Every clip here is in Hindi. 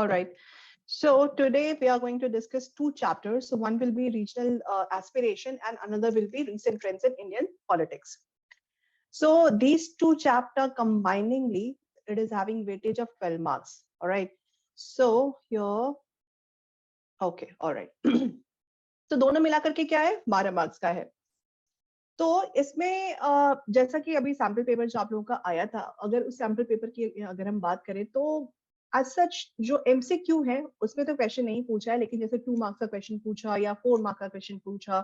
All right. So today we are going to discuss two chapters. So one will be regional aspiration and another will be recent trends in Indian politics. So these two chapter combiningly, it is having weightage of 12 marks. All right. So here, okay, all right. तो दोनों मिलाकर के क्या है 12 मार्क्स का है. तो इसमें जैसा कि अभी सैम्पल पेपर जो आप लोगों का आया था, अगर उस सैम्पल पेपर की अगर हम बात करें तो एज सच जो एमसीक्यू है उसमें तो क्वेश्चन नहीं पूछा है, लेकिन जैसे 2 मार्क्स का क्वेश्चन पूछा या 4 मार्क्स का क्वेश्चन पूछा,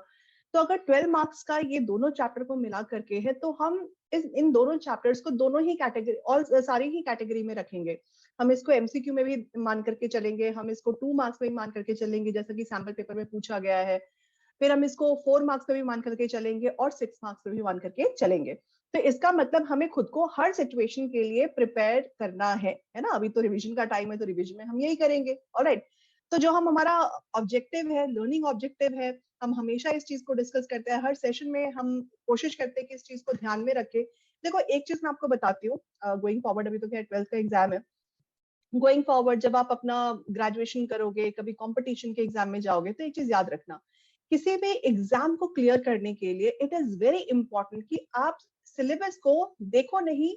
तो अगर 12 मार्क्स का ये दोनों चैप्टर को मिला करके है तो हम इन दोनों चैप्टर्स को दोनों ही कैटेगरी और सारी ही कैटेगरी में रखेंगे. हम इसको एमसीक्यू में भी मान करके चलेंगे, हम इसको 2 मार्क्स में भी मान करके चलेंगे जैसा कि सैम्पल पेपर में पूछा गया है, फिर हम इसको 4 मार्क्स पे भी मान करके चलेंगे और 6 मार्क्स पे भी मान करके चलेंगे. तो इसका मतलब हमें खुद को हर सिचुएशन के लिए प्रिपेयर करना है ना. अभी तो रिवीजन का टाइम है तो रिवीजन में हम यही करेंगे. ऑलराइट. तो जो हमारा ऑब्जेक्टिव है, लर्निंग ऑब्जेक्टिव है, हम हमेशा इस चीज को डिस्कस करते हैं, हर सेशन में हम कोशिश करते हैं कि इस चीज को ध्यान में रखें. देखो एक चीज मैं आपको बताती हूँ, गोइंग फॉरवर्ड, अभी तो क्या 12th का एग्जाम है, गोइंग फॉरवर्ड जब आप अपना ग्रेजुएशन करोगे, कभी कंपटीशन के एग्जाम में जाओगे, तो एक चीज याद रखना, किसी भी एग्जाम को क्लियर करने के लिए इट इज वेरी इंपॉर्टेंट कि आप सिलेबस को देखो नहीं,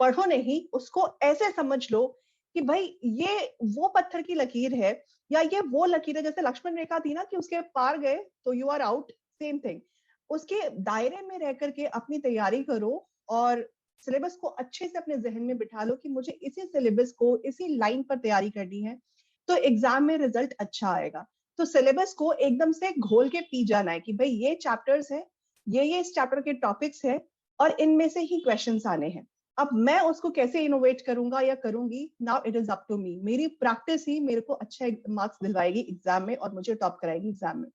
पढ़ो नहीं, उसको ऐसे समझ लो कि भाई ये वो पत्थर की लकीर है या ये वो लकीर है, जैसे लक्ष्मण रेखा थी ना कि उसके पार गए तो you are out, same thing. उसके दायरे में रह करके अपनी तैयारी करो और सिलेबस को अच्छे से अपने जहन में बिठा लो कि मुझे इसी सिलेबस को इसी लाइन पर तैयारी करनी है, तो एग्जाम में रिजल्ट अच्छा आएगा. तो सिलेबस को एकदम से घोल के पी जाना है कि भाई ये चैप्टर्स है, ये इस चैप्टर के टॉपिक्स है और इनमें से ही क्वेश्चंस आने हैं. अब मैं उसको कैसे इनोवेट करूंगा या करूंगी, now it is up to me. मेरी प्रैक्टिस ही मेरे को अच्छे मार्क्स दिलवाएगी एग्जाम में और मुझे टॉप कराएगी एग्जाम में.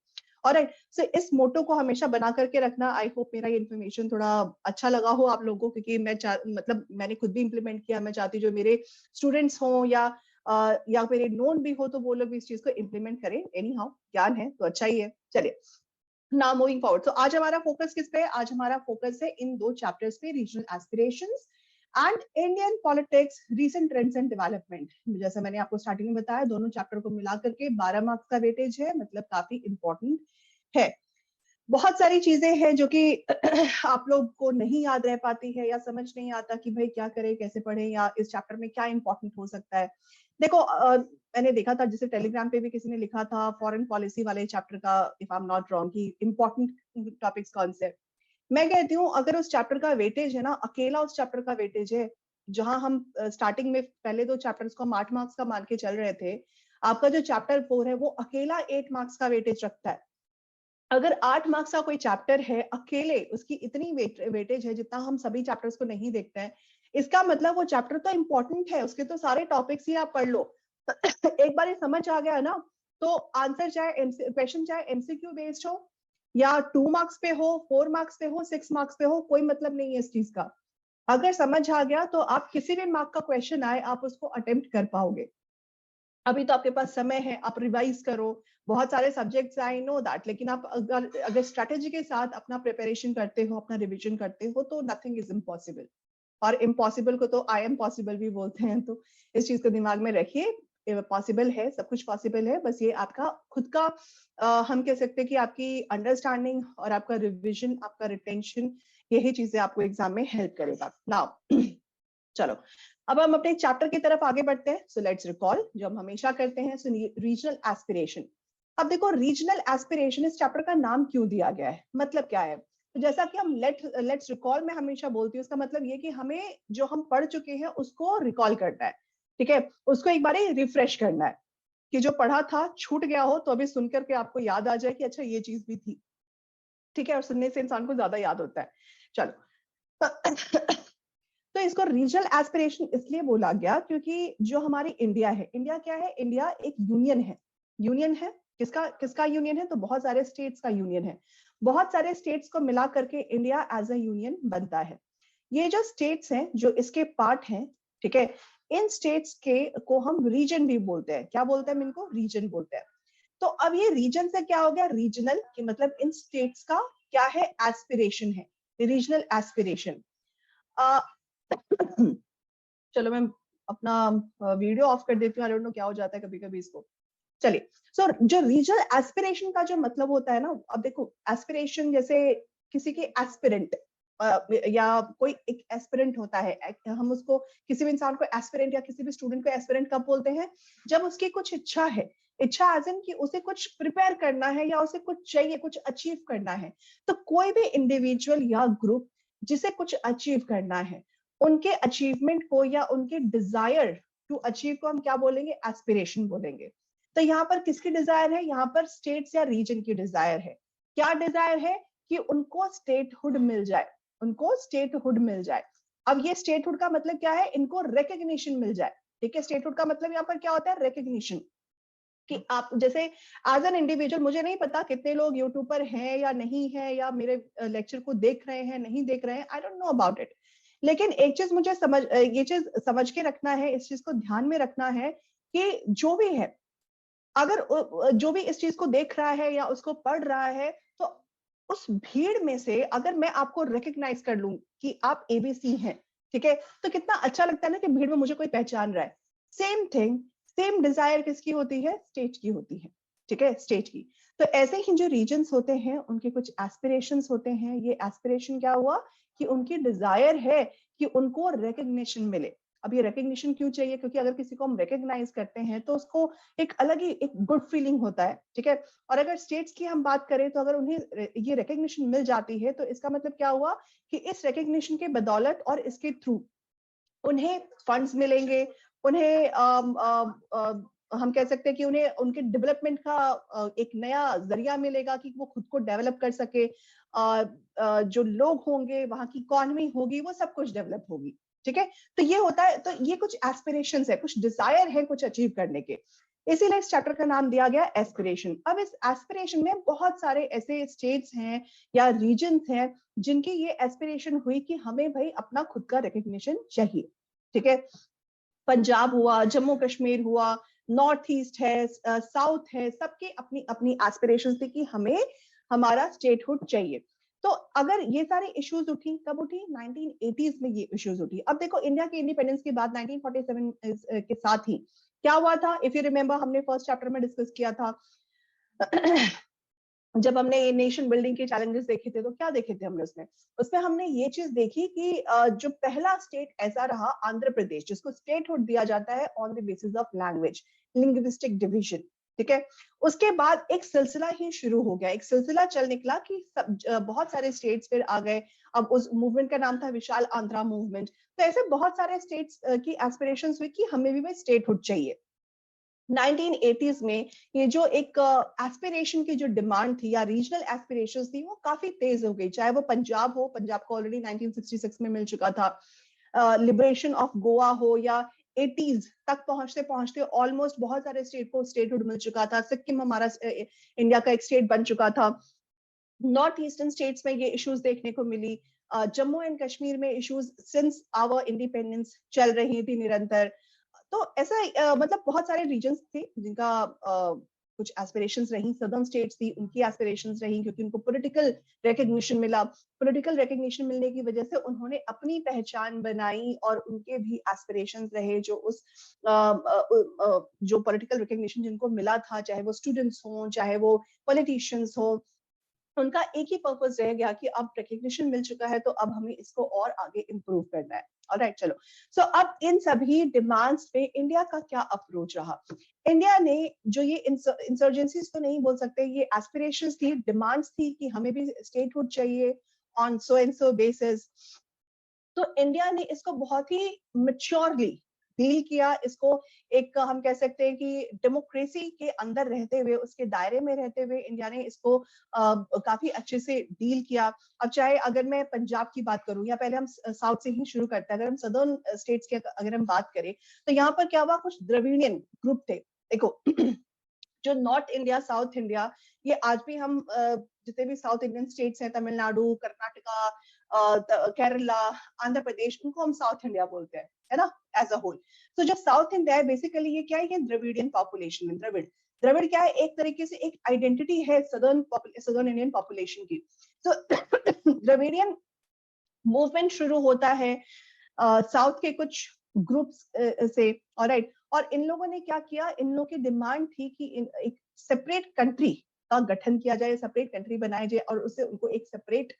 ऑलराइट. सो इस मोटो को हमेशा बना करके रखना. आई होप मेरा ये इन्फॉर्मेशन थोड़ा अच्छा लगा हो आप लोगों को, क्योंकि मतलब मैंने खुद भी इंप्लीमेंट किया. मैं चाहती जो मेरे स्टूडेंट्स हों या मेरे नोन भी हो तो वो लोग भी इस चीज को इम्प्लीमेंट करें. एनी हाउ ज्ञान है तो अच्छा ही है. चलिए नाउ मूविंग फॉरवर्ड. तो आज हमारा फोकस किस पे है? आज हमारा फोकस है इन दो चैप्टर्स पे, regional aspirations and Indian politics, recent trends and development. जैसा मैंने आपको स्टार्टिंग में बताया, दोनों चैप्टर को मिला करके 12 मार्क्स का वेटेज है, मतलब काफी इंपॉर्टेंट है. बहुत सारी चीजें हैं जो कि आप लोग को नहीं याद रह पाती है या समझ नहीं आता कि भाई क्या करें, कैसे पढ़ें, या इस चैप्टर में क्या इंपॉर्टेंट हो सकता है. देखो मैंने देखा था, जैसे टेलीग्राम पे भी किसी ने लिखा था फॉरेन पॉलिसी वाले चैप्टर का, if I am not wrong, कि इंपॉर्टेंट टॉपिक्स कौन से. मैं कहती हूँ अगर उस चैप्टर का वेटेज है ना, अकेला उस चैप्टर का वेटेज है, जहां हम स्टार्टिंग में पहले दो चैप्टर्स को हम 8 मार्क्स का मान के चल रहे थे, आपका जो चैप्टर 4 है वो अकेला 8 मार्क्स का वेटेज रखता है. अगर 8 मार्क्स का कोई चैप्टर है, अकेले उसकी इतनी वेटेज है जितना हम सभी चैप्टर्स को नहीं देखते हैं, इसका मतलब वो चैप्टर तो इंपॉर्टेंट है, उसके तो सारे टॉपिक्स ही आप पढ़ लो. एक बार ये समझ आ गया ना, तो आंसर चाहे क्वेश्चन चाहे एमसीक्यू बेस्ड हो या 2 मार्क्स पे हो, 4 मार्क्स पे हो, 6 मार्क्स पे हो, कोई मतलब नहीं है इस चीज का. अगर समझ आ गया तो आप किसी भी मार्क का क्वेश्चन आए आप उसको अटेम्प्ट कर पाओगे. अभी तो आपके पास समय है, आप रिवाइज करो. बहुत सारे सब्जेक्ट्स आई नो दैट, लेकिन आप अगर स्ट्रेटेजी के साथ अपना प्रिपरेशन करते हो, अपना रिवीजन करते हो, तो नथिंग इज इम्पॉसिबल. और इम्पॉसिबल को तो आई एम पॉसिबल भी बोलते हैं. तो इस चीज को दिमाग में रखिए, पॉसिबल है, सब कुछ पॉसिबल है. बस ये आपका खुद का हम कह सकते हैं कि आपकी अंडरस्टैंडिंग और आपका रिविजन, आपका रिटेंशन, यही चीजें आपको एग्जाम में हेल्प करेगा. नाउ चलो अब हम अपने चैप्टर की तरफ आगे बढ़ते हैं. सो लेट्स रिकॉल, जो हम हमेशा करते हैं. सो रीजनल एस्पिरेशन. अब देखो रीजनल एस्पिरेशन इस चैप्टर का नाम क्यों दिया गया है, मतलब क्या है. तो जैसा कि हम लेट्स रिकॉल में हमेशा बोलती हूँ, उसका मतलब ये कि हमें जो हम पढ़ चुके हैं उसको रिकॉल करना है. ठीक है, उसको एक बार रिफ्रेश करना है कि जो पढ़ा था छूट गया हो तो अभी सुन करके आपको याद आ जाए कि अच्छा ये चीज भी थी. ठीक है, और सुनने से इंसान को ज्यादा याद होता है. चलो तो इसको रीजनल एस्पिरेशन इसलिए बोला गया क्योंकि जो हमारी इंडिया है, इंडिया क्या है, इंडिया एक यूनियन है. यूनियन है किसका किसका यूनियन है, तो बहुत सारे स्टेट्स का यूनियन है. बहुत सारे स्टेट्स को मिला करके इंडिया एज अ यूनियन बनता है. ये जो स्टेट्स हैं, जो इसके पार्ट हैं, ठीक है, इन स्टेट्स के को हम रीजन भी बोलते हैं. क्या बोलते हैं इनको? रीजन बोलते हैं. तो अब ये रीजन से क्या हो गया रीजनल, कि मतलब इन स्टेट्स का क्या है, एस्पिरेशन है, रीजनल एस्पिरेशन. चलो मैं अपना वीडियो ऑफ कर देती हूँ, आई डोंट नो क्या हो जाता है कभी कभी इसको। चलिए, सो जो रीजनल एस्पिरेशन का जो मतलब होता है ना, अब देखो एस्पिरेशन जैसे किसी के एस्पिरेंट या कोई एक एस्पिरेंट होता है, हम उसको किसी भी इंसान को एस्पिरेंट या किसी भी स्टूडेंट को एस्पिरेंट कब बोलते हैं, जब उसकी कुछ इच्छा है, इच्छा एज इन कि उसे कुछ प्रिपेयर करना है या उसे कुछ चाहिए, कुछ अचीव करना है। तो कोई भी इंडिविजुअल या ग्रुप जिसे कुछ अचीव करना है, उनके अचीवमेंट को या उनके डिजायर टू अचीव को हम क्या बोलेंगे, एस्पिरेशन बोलेंगे। तो यहाँ पर किसकी डिजायर है, यहाँ पर स्टेट्स या रीजन की डिजायर है। क्या डिजायर है, कि उनको स्टेटहुड मिल जाए, उनको स्टेटहुड मिल जाए। अब ये स्टेटहुड का मतलब क्या है, इनको रिकग्निशन मिल जाए। ठीक है, स्टेटहुड का मतलब यहाँ पर क्या होता है, रिकग्निशन। कि आप जैसे एज एन इंडिविजुअल, मुझे नहीं पता कितने लोग यूट्यूब पर हैं या नहीं है, या मेरे लेक्चर को देख रहे हैं नहीं देख रहे हैं, I don't know about it. लेकिन एक चीज मुझे ये चीज समझ के रखना है, इस चीज को ध्यान में रखना है कि जो भी है, अगर जो भी इस चीज को देख रहा है या उसको पढ़ रहा है, तो उस भीड़ में से अगर मैं आपको रिकग्नाइज कर लूं कि आप एबीसी हैं, ठीक है, तो कितना अच्छा लगता है ना कि भीड़ में मुझे कोई पहचान रहा है। सेम थिंग, सेम डिजायर किसकी होती है, स्टेट की होती है। ठीक है, स्टेट की। तो ऐसे ही जो रीजन्स होते हैं उनके कुछ एस्पिरेशंस होते हैं। ये एस्पिरेशन क्या हुआ, कि उनकी डिजायर है कि उनको रिकग्निशन मिले। अब ये रिकग्निशन क्यों चाहिए, क्योंकि अगर किसी को हम रिकग्नाइज करते हैं तो उसको एक अलग ही एक गुड फीलिंग होता है। ठीक है, और अगर स्टेट्स की हम बात करें तो अगर उन्हें ये रिकग्निशन मिल जाती है तो इसका मतलब क्या हुआ, कि इस रिकग्निशन के बदौलत और इसके थ्रू उन्हें फंड्स मिलेंगे, उन्हें हम कह सकते हैं कि उन्हें उनके डेवलपमेंट का एक नया जरिया मिलेगा कि वो खुद को डेवलप कर सके। जो लोग होंगे, वहां की इकोनॉमी होगी, वो सब कुछ डेवलप होगी। ठीक है, तो ये होता है। तो ये कुछ एस्पिरेशंस है, कुछ डिजायर है कुछ अचीव करने के। इसीलिए इस चैप्टर का नाम दिया गया एस्पिरेशन। अब इस एस्पिरेशन में बहुत सारे ऐसे स्टेट्स हैं या रीजन्स हैं जिनकी ये एस्पिरेशन हुई कि हमें भाई अपना खुद का रिकग्निशन चाहिए। ठीक है, पंजाब हुआ, जम्मू कश्मीर हुआ, नॉर्थ ईस्ट है, साउथ है, सबके अपनी अपनी एस्पिरेशंस थी कि हमें हमारा स्टेटहुड चाहिए। तो अगर ये सारे इश्यूज उठी, कब उठी, 1980s में ये इश्यूज उठी। अब देखो, इंडिया के इंडिपेंडेंस के बाद 1947 के साथ ही क्या हुआ था, इफ यू रिमेंबर, हमने फर्स्ट चैप्टर में डिस्कस किया था जब हमने ये नेशन बिल्डिंग के चैलेंजेस देखे थे, तो क्या देखे थे हमने उसमें, हमने ये चीज देखी कि जो पहला स्टेट ऐसा रहा आंध्र प्रदेश, जिसको स्टेटहुड दिया जाता है on the basis of language, linguistic division. ठीक है, उसके बाद एक सिलसिला ही शुरू हो गया, एक सिलसिला चल निकला कि बहुत सारे स्टेट्स फिर आ गए। अब उस मूवमेंट का नाम था विशाल आंध्रा मूवमेंट। तो ऐसे बहुत सारे स्टेट्स की एस्पिरेशंस हुई कि हमें भी स्टेटहुड चाहिए। 1980s में ये जो एक एस्पिरेशन की जो डिमांड थी या रीजनल एस्पिरेशंस थी, वो काफी तेज हो गई। चाहे वो पंजाब हो, पंजाब को ऑलरेडी 1966 में मिल चुका था, लिबरेशन ऑफ गोवा हो, या 80s तक पहुंचते पहुंचते ऑलमोस्ट बहुत सारे स्टेट को स्टेटहुड मिल चुका था। सिक्किम हमारा इंडिया का एक स्टेट बन चुका था। नॉर्थ ईस्टर्न स्टेट्स में ये इश्यूज देखने को मिली। जम्मू एंड कश्मीर में इश्यूज सिंस आवर इंडिपेंडेंस चल रही थी निरंतर। तो ऐसा मतलब बहुत सारे रीजन्स थे जिनका कुछ एस्पिरेशंस रही। सदर्न स्टेट्स थी, उनकी एस्पिरेशंस रही क्योंकि उनको पॉलिटिकल रिकग्निशन मिला। पॉलिटिकल रिकग्निशन मिलने की वजह से उन्होंने अपनी पहचान बनाई और उनके भी एस्पिरेशंस रहे जो उस जो पॉलिटिकल रिकग्निशन जिनको मिला था, चाहे वो स्टूडेंट्स हों, चाहे वो पॉलिटिशियंस हों, उनका एक ही पर्पस रह गया कि अब रिकग्निशन मिल चुका है तो अब हमें इसको और आगे इंप्रूव करना है। ऑलराइट, चलो। सो अब इन सभी डिमांड्स पे इंडिया का क्या अप्रोच रहा। इंडिया ने जो ये इंसर्जेंसीज तो नहीं बोल सकते, ये एस्पिरेशंस थी, डिमांड्स थी कि हमें भी स्टेटहुड चाहिए on so and so basis. तो इंडिया ने इसको बहुत ही मैच्योरली डील किया। इसको एक हम कह सकते हैं कि डेमोक्रेसी के अंदर रहते हुए, उसके दायरे में रहते हुए इंडिया ने इसको काफी अच्छे से डील किया। अब चाहे अगर मैं पंजाब की बात करूं या पहले हम साउथ से ही शुरू करते हैं, अगर हम सदर्न स्टेट्स की अगर हम बात करें तो यहाँ पर क्या हुआ, कुछ द्रविडियन ग्रुप थे। देखो जो नॉर्थ इंडिया, साउथ इंडिया, ये आज भी हम जितने भी साउथ इंडियन स्टेट्स हैं, तमिलनाडु, कर्नाटका, केरला, आंध्र प्रदेश, उनको हम साउथ इंडिया बोलते हैं, है ना, एज अ होल। तो जो साउथ इंडिया है बेसिकली ये क्या है, ये द्रविडियन पॉपुलेशन है। द्रविड़, द्रविड़ क्या है, एक तरीके से एक आइडेंटिटी है सदर्न इंडियन पॉपुलेशन की। तो द्रविडियन मूवमेंट शुरू होता है साउथ के कुछ ग्रुप्स से, ऑलराइट। और इन लोगों ने क्या किया, इन लोगों की डिमांड थी कि एक सेपरेट कंट्री का गठन किया जाए, सेपरेट कंट्री बनाई जाए और उससे उनको एक सेपरेट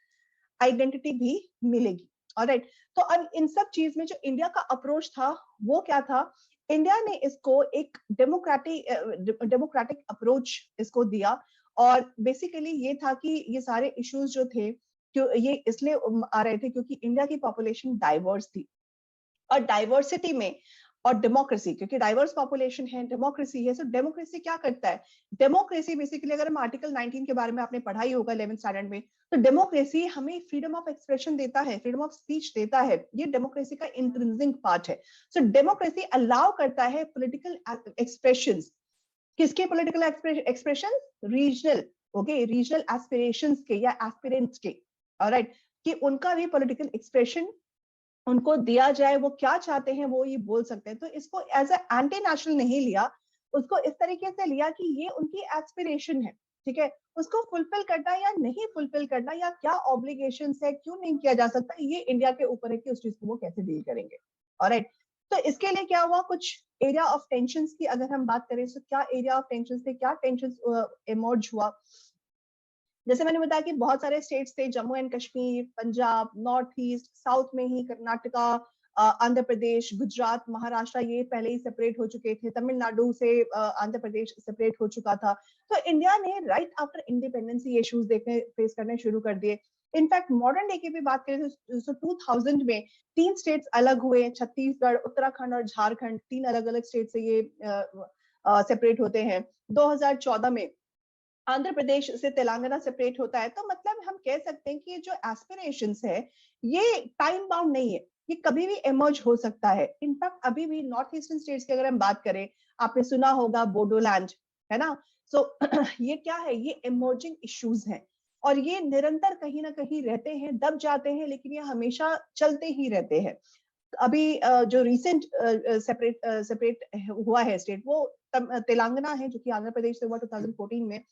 आइडेंटिटी भी मिलेगी, ऑलराइट। तो अब इन सब चीज में जो इंडिया का अप्रोच था वो क्या था, इंडिया ने इसको एक डेमोक्रेटिक अप्रोच इसको दिया। और बेसिकली ये था कि ये सारे इश्यूज जो थे, क्यों ये इसलिए आ रहे थे क्योंकि इंडिया की पॉपुलेशन डाइवर्स थी, और डाइवर्सिटी में और डेमोक्रेसी, क्योंकि डाइवर्स पॉपुलेशन है, डेमोक्रेसी है, सो डेमोक्रेसी क्या करता है, डेमोक्रेसी बेसिकली, अगर हम आर्टिकल 19 के बारे में आपने पढ़ा ही होगा 11th स्टैंडर्ड में, तो डेमोक्रेसी हमें फ्रीडम ऑफ एक्सप्रेशन देता है, फ्रीडम ऑफ स्पीच देता है, ये डेमोक्रेसी का इंट्रिंसिक पार्ट है। सो डेमोक्रेसी अलाउ करता है पॉलिटिकल एक्सप्रेशंस, किसके political expression, regional, okay, regional aspirations के या एस्पिरेंट्स के, ऑलराइट, कि उनका भी पॉलिटिकल एक्सप्रेशन उनको दिया जाए, वो क्या चाहते हैं वो ये बोल सकते हैं। तो इसको एज ए एंटी नेशनल नहीं लिया, उसको इस तरीके से लिया कि ये उनकी एस्पिरेशन है, ठीक है, उसको फुलफिल करना या नहीं फुलफिल करना, या क्या ऑब्लिगेशंस है, क्यों नहीं किया जा सकता, ये इंडिया के ऊपर है कि उस चीज को वो कैसे डील करेंगे, ऑलराइट। तो इसके लिए क्या हुआ, कुछ एरिया ऑफ टेंशंस की अगर हम बात करें, तो क्या एरिया ऑफ टेंशंस थे, क्या टेंशंस इमर्ज हुआ। जैसे मैंने बताया कि बहुत सारे स्टेट्स थे, Jammu and Kashmir, Punjab, north east, south में ही कर्नाटका, आंध्र प्रदेश, गुजरात, महाराष्ट्र, ये पहले ही सेपरेट हो चुके थे, तमिलनाडु से आंध्र प्रदेश सेपरेट हो चुका था। तो इंडिया ने राइट आफ्टर इंडिपेंडेंस ये इश्यूज देखने फेस करने शुरू कर दिए। इनफैक्ट मॉडर्न डे की भी बात करें तो 2000 में 3 स्टेट्स अलग हुए, छत्तीसगढ़, उत्तराखंड और झारखंड, 3 अलग अलग स्टेट से ये सेपरेट होते हैं। 2014 में आंध्र प्रदेश से तेलंगाना सेपरेट होता है। तो मतलब हम कह सकते हैं कि जो एस्पिरेशंस है ये टाइम बाउंड नहीं है, ये कभी भी इमर्ज हो सकता है। इनफैक्ट अभी भी नॉर्थ ईस्टर्न स्टेट्स की अगर हम बात करें, आपने सुना होगा बोडोलैंड, है ना। सो ये क्या है, ये इमर्जिंग इश्यूज हैं और ये निरंतर कहीं ना कहीं रहते हैं, दब जाते हैं, लेकिन ये हमेशा चलते ही रहते हैं। अभी जो रिसेंट सेपरेट हुआ है स्टेट, वो तेलंगाना है, जो कि आंध्र प्रदेश से हुआ 2014 में।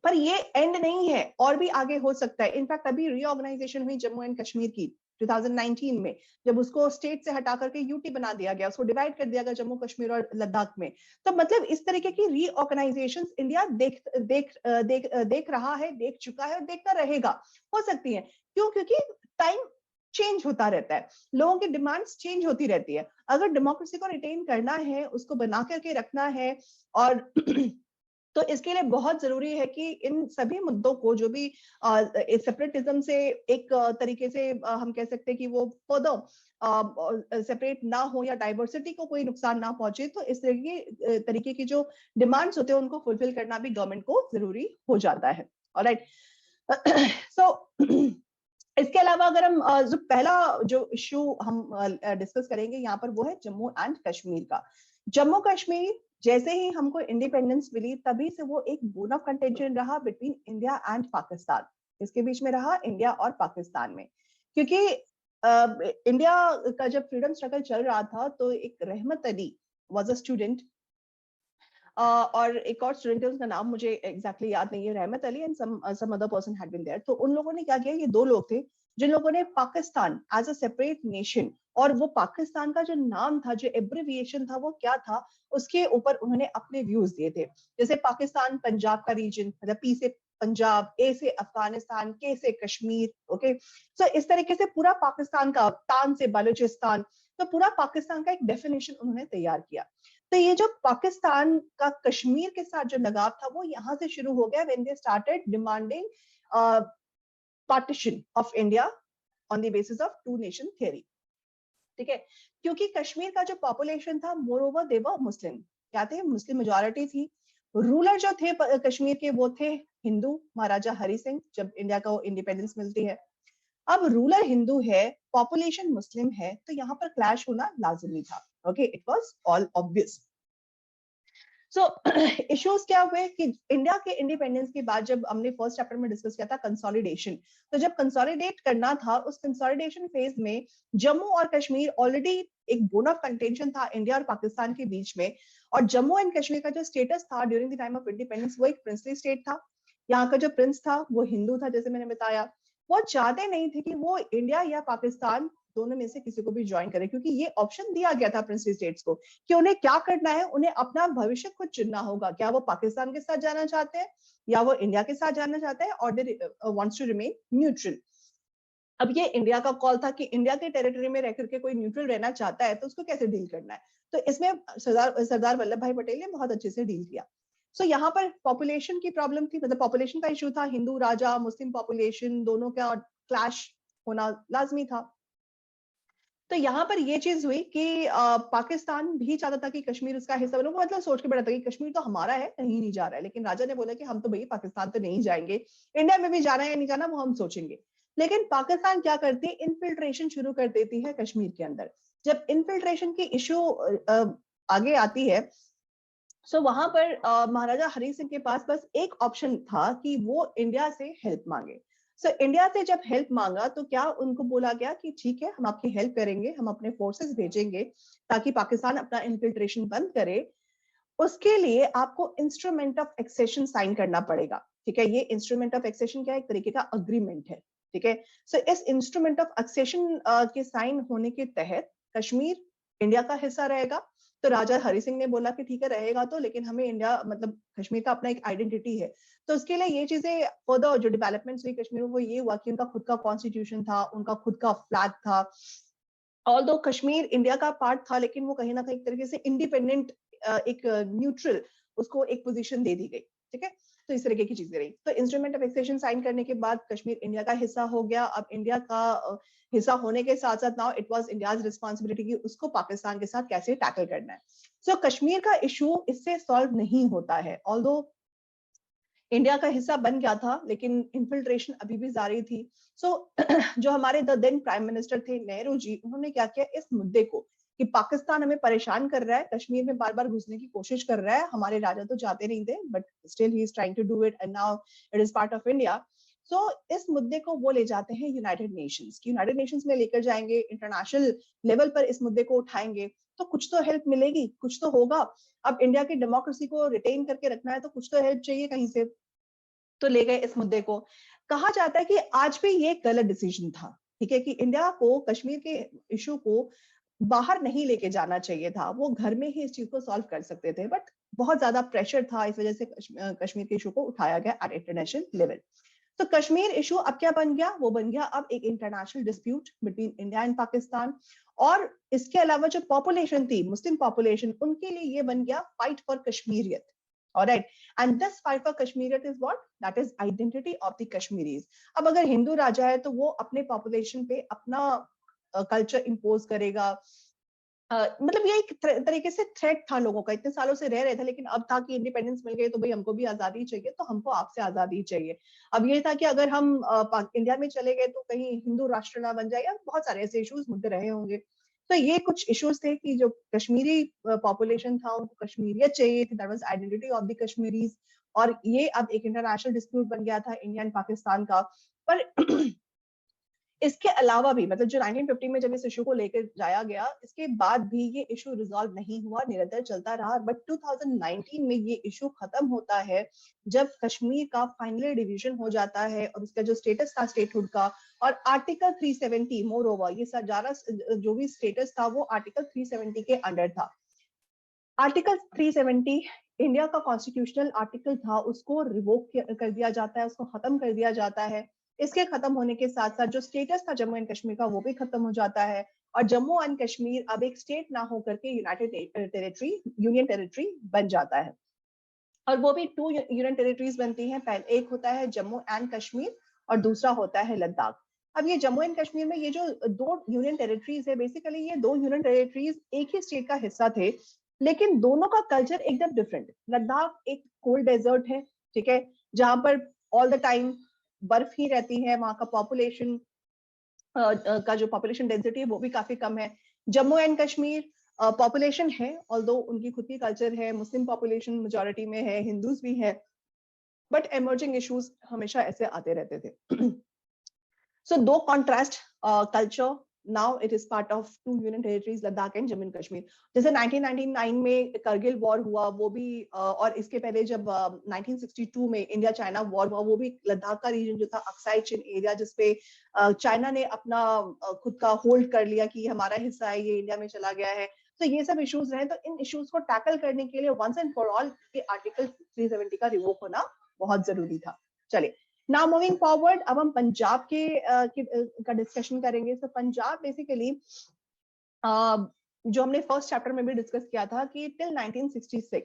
पर ये एंड नहीं है, और भी आगे हो सकता है। इनफैक्ट अभी रीऑर्गेनाइजेशन हुई जम्मू एंड कश्मीर की 2019 में, जब उसको स्टेट से हटा करके यूटी बना दिया गया, उसको डिवाइड कर दिया गया जम्मू कश्मीर और लद्दाख में। तो मतलब इस तरीके की रीऑर्गेनाइजेशन इंडिया देख रहा है, देख चुका है और देखता रहेगा। हो सकती है, क्यों, क्योंकि टाइम चेंज होता रहता है, लोगों की डिमांड्स चेंज होती रहती है। अगर डेमोक्रेसी को रिटेन करना है, उसको बना करके रखना है, और तो इसके लिए बहुत जरूरी है कि इन सभी मुद्दों को, जो भी सेपरेटिज्म से एक तरीके से हम कह सकते हैं कि वो फर्दर सेपरेट ना हो या डाइवर्सिटी को कोई नुकसान ना पहुंचे, तो इस तरीके की जो डिमांड्स होते हैं उनको फुलफिल करना भी गवर्नमेंट को जरूरी हो जाता है, ऑलराइट। सो इसके अलावा अगर हम जो पहला जो इश्यू हम डिस्कस करेंगे यहाँ पर, वो है जम्मू एंड कश्मीर का। जम्मू कश्मीर जैसे ही हमको इंडिपेंडेंस मिली, तभी से वो एक बोन ऑफ कंटेंशन रहा बिटवीन इंडिया एंड पाकिस्तान। इसके बीच में रहा, इंडिया और पाकिस्तान में। क्योंकि इंडिया का जब फ्रीडम स्ट्रगल चल रहा था, तो एक रहमत अली वाज अ स्टूडेंट, और एक और स्टूडेंट है, उसका नाम मुझे एग्जैक्टली याद नहीं है, Rahmat Ali and some other person had been there. तो उन लोगों ने क्या किया, ये 2 लोग थे जिन लोगों ने Pakistan as a separate nation, और वो पाकिस्तान का जो नाम था, जो एब्रिविएशन था, वो क्या था, उसके ऊपर उन्होंने अपने व्यूज दिए थे। जैसे पाकिस्तान पंजाब का रीजन, मतलब पी से पंजाब, ए से अफगानिस्तान, के से कश्मीर, ओके। सो इस तरीके से पूरा पाकिस्तान का, तान से बलूचिस्तान, तो पूरा पाकिस्तान का एक डेफिनेशन उन्होंने तैयार किया। तो ये जो पाकिस्तान का कश्मीर के साथ जो लगाव था, वो यहाँ से शुरू हो गया when they started demanding partition of India on the basis of 2 nation theory, ठीक है। क्योंकि कश्मीर का जो पॉपुलेशन था, मोर ओवर दे वर मुस्लिम, क्या थे, मुस्लिम मेजोरिटी थी। रूलर जो थे कश्मीर के, वो थे हिंदू, महाराजा हरि सिंह, जब इंडिया को इंडिपेंडेंस मिलती है। अब रूलर हिंदू है, पॉपुलेशन मुस्लिम है, तो यहाँ पर क्लैश होना लाजमी था, okay, it was all obvious. So issues क्या हुए कि इंडिया के इंडिपेंडेंस के बाद, जब हमने फर्स्ट चैप्टर में डिस्कस किया था कंसोलिडेशन, तो जब कंसोलिडेट करना था, उस कंसोलिडेशन फेज में जम्मू और कश्मीर ऑलरेडी एक बोन ऑफ कंटेंशन था इंडिया और पाकिस्तान के बीच में। और जम्मू एंड कश्मीर का जो स्टेटस था during the time of independence, वो एक प्रिंसली स्टेट था। यहाँ का जो प्रिंस था वो हिंदू था, जैसे मैंने बताया। वो चाहते नहीं थे कि वो इंडिया या पाकिस्तान दोनों में से किसी को भी ज्वाइन करें, क्योंकि ये ऑप्शन दिया गया था प्रिंसली स्टेट्स को कि उन्हें क्या करना है, उन्हें अपना भविष्य खुद चुनना होगा। क्या वो पाकिस्तान के साथ जाना चाहते हैं या वो इंडिया के साथ जाना चाहते हैं, और they wants to remain neutral. अब ये इंडिया का कॉल था कि इंडिया के टेरिटरी में रह करके कोई न्यूट्रल रहना चाहता है तो उसको कैसे डील करना है। तो इसमें सरदार वल्लभ भाई पटेल ने बहुत अच्छे से डील किया। सो यहाँ पर पॉपुलेशन की प्रॉब्लम थी, मतलब पॉपुलेशन का इशू था, हिंदू राजा मुस्लिम पॉपुलेशन दोनों का क्लैश होना लाजमी था। तो यहाँ पर ये चीज हुई कि पाकिस्तान भी चाहता था कि कश्मीर उसका हिस्सा बने, मतलब सोच के बैठा था कि कश्मीर तो हमारा है, कहीं नहीं जा रहा है, लेकिन राजा ने बोला कि हम तो भाई पाकिस्तान तो नहीं जाएंगे, इंडिया में भी जाना है या नहीं जाना वो हम सोचेंगे। लेकिन पाकिस्तान क्या करती है, इनफिल्ट्रेशन शुरू कर देती है कश्मीर के अंदर। जब इनफिल्ट्रेशन की इशू आगे आती है, सो वहां पर महाराजा हरी सिंह के पास बस एक ऑप्शन था कि वो इंडिया से हेल्प मांगे। सो इंडिया से जब हेल्प मांगा तो क्या उनको बोला गया कि ठीक है हम आपकी हेल्प करेंगे, हम अपने फोर्सेस भेजेंगे ताकि पाकिस्तान अपना इन्फिल्ट्रेशन बंद करे। उसके लिए आपको इंस्ट्रूमेंट ऑफ एक्सेशन साइन करना पड़ेगा। ठीक है, ये इंस्ट्रूमेंट ऑफ एक्सेशन क्या है, एक तरीके का अग्रीमेंट है। ठीक है, सो इस इंस्ट्रूमेंट ऑफ एक्सेशन के साइन होने के तहत कश्मीर इंडिया का हिस्सा रहेगा। तो राजा हरि सिंह ने बोला कि ठीक है रहेगा तो, लेकिन हमें इंडिया मतलब कश्मीर का अपना एक आइडेंटिटी है। तो उसके लिए ये चीजें फर्दर जो डेवलपमेंट्स हुई कश्मीर में वो ये हुआ कि उनका खुद का कॉन्स्टिट्यूशन था, उनका खुद का फ्लैग था। ऑल्दो कश्मीर इंडिया का पार्ट था लेकिन वो कहीं ना कहीं एक तरीके से इंडिपेंडेंट, एक न्यूट्रल उसको एक पोजीशन दे दी गई। ठीक है, तो इस तरीके की चीजें रही। तो इंस्ट्रूमेंट ऑफ एक्सेशन साइन करने के बाद कश्मीर इंडिया का हिस्सा हो गया। अब इंडिया का हिस्सा होने के साथ साथ now it was India's responsibility कि उसको पाकिस्तान के साथ कैसे टैकल करना है। सो कश्मीर का इशू इससे सॉल्व नहीं होता है। ऑल्दो इंडिया का हिस्सा बन गया था लेकिन इन्फिल्ट्रेशन अभी भी जारी थी। सो जो हमारे द देन प्राइम मिनिस्टर थे नेहरू जी, उन्होंने क्या किया इस मुद्दे को कि पाकिस्तान हमें परेशान कर रहा है, कश्मीर में बार बार घुसने की कोशिश कर रहा है, हमारे राजा तो जाते नहीं थे but still he is trying to do it and now it is part of India. So इस मुद्दे को वो ले जाते हैं यूनाइटेड नेशंस, यूनाइटेड नेशंस में लेकर जाएंगे, इंटरनेशनल लेवल पर इस मुद्दे को उठाएंगे तो कुछ तो हेल्प मिलेगी, कुछ तो होगा। अब इंडिया की डेमोक्रेसी को रिटेन करके रखना है तो कुछ तो हेल्प चाहिए कहीं से, तो ले गए इस मुद्दे को। कहा जाता है कि आज भी ये गलत डिसीजन था। ठीक है, कि इंडिया को कश्मीर के इशू को बाहर नहीं लेके जाना चाहिए था, वो घर में ही इस चीज को सॉल्व कर सकते थे, बट बहुत ज्यादा प्रेशर था, इस वजह से कश्मीर के इशू को उठाया गया एट इंटरनेशनल लेवल। तो कश्मीर इशू अब क्या बन गया, वो बन गया अब एक international dispute between India and Pakistan. और इसके अलावा जो पॉपुलेशन थी मुस्लिम पॉपुलेशन, उनके लिए ये बन गया fight for Kashmiriyat. Alright, and this fight for Kashmiriyat is what? That is identity of the Kashmiris. अब अगर हिंदू राजा है तो वो अपने पॉपुलेशन पे अपना कल्चर इंपोज करेगा। मतलब ये एक तरीके से थ्रेट था लोगों का, इतने सालों से रह रहे थे लेकिन अब था कि इंडिपेंडेंस मिल गई तो भाई हमको भी आजादी चाहिए, तो हमको आपसे आजादी चाहिए। अब ये था कि अगर हम इंडिया में चले गए तो कहीं हिंदू राष्ट्र ना बन जाए, या बहुत सारे ऐसे इश्यूज मुद्दे रहे होंगे। तो ये कुछ इश्यूज थे कि जो कश्मीरी पॉपुलेशन था उनको कश्मीरियत चाहिए थी, that was identity of the Kashmiris. और ये अब एक इंटरनेशनल डिस्प्यूट बन गया था इंडिया एंड पाकिस्तान का। पर इसके अलावा भी मतलब जो 1950 में जब इस इशू को लेकर जाया गया, इसके बाद भी ये इशू रिजॉल्व नहीं हुआ, निरंतर चलता रहा। बट 2019 में ये इशू खत्म होता है जब कश्मीर का फाइनली डिवीजन हो जाता है और उसका जो स्टेटस था स्टेटहुड का, और आर्टिकल 370 मोर ओवर ये सारा जो भी स्टेटस था वो आर्टिकल 370 के अंडर था। आर्टिकल 370 इंडिया का कॉन्स्टिट्यूशनल आर्टिकल था, उसको रिवोक कर दिया जाता है, उसको खत्म कर दिया जाता है। इसके खत्म होने के साथ साथ जो स्टेटस था जम्मू एंड कश्मीर का वो भी खत्म हो जाता है, और जम्मू एंड कश्मीर अब एक स्टेट ना होकर के यूनाइटेड टेरिटरी, यूनियन टेरिटरी बन जाता है। और वो भी 2 यूनियन टेरिटरीज बनती हैं, पहले एक होता है जम्मू एंड कश्मीर और दूसरा होता है लद्दाख। अब ये जम्मू एंड कश्मीर में ये जो 2 यूनियन टेरिटरीज है, बेसिकली ये 2 यूनियन टेरिटरीज एक ही स्टेट का हिस्सा थे, लेकिन दोनों का कल्चर एकदम डिफरेंट। लद्दाख एक कोल्ड डेजर्ट है, ठीक है, जहां पर ऑल द टाइम बर्फ ही रहती है, वहां का पॉपुलेशन का जो पॉपुलेशन डेंसिटी है वो भी काफी कम है। जम्मू एंड कश्मीर पॉपुलेशन है, ऑल्दो उनकी खुद की कल्चर है, मुस्लिम पॉपुलेशन मेजॉरिटी में है, हिंदूज भी है, बट एमर्जिंग इश्यूज हमेशा ऐसे आते रहते थे। सो 2 contrast culture, now it is part of 2 union territories, Ladakh and Jammu and Kashmir. जैसे 1999 में करगिल वॉर हुआ, वो भी और इसके पहले जब 1962 में इंडिया चाइना वॉर हुआ, वो भी लद्दाख का रीजन जो था अक्साई चिन एरिया, जिसपे चाइना ने अपना खुद का होल्ड कर लिया कि हमारा हिस्सा है, ये इंडिया में चला गया है। तो ये सब इश्यूज रहे, तो इन इश्यूज को टैकल करने के लिए वंस एंड फॉर ऑल के आर्टिकल 370 का रिवोक होना बहुत जरूरी था। चलिए, नाउ मूविंग फॉरवर्ड, अब हम पंजाब का डिस्कशन करेंगे। तो पंजाब बेसिकली जो हमने फर्स्ट चैप्टर में भी डिस्कस किया था कि टिल 1966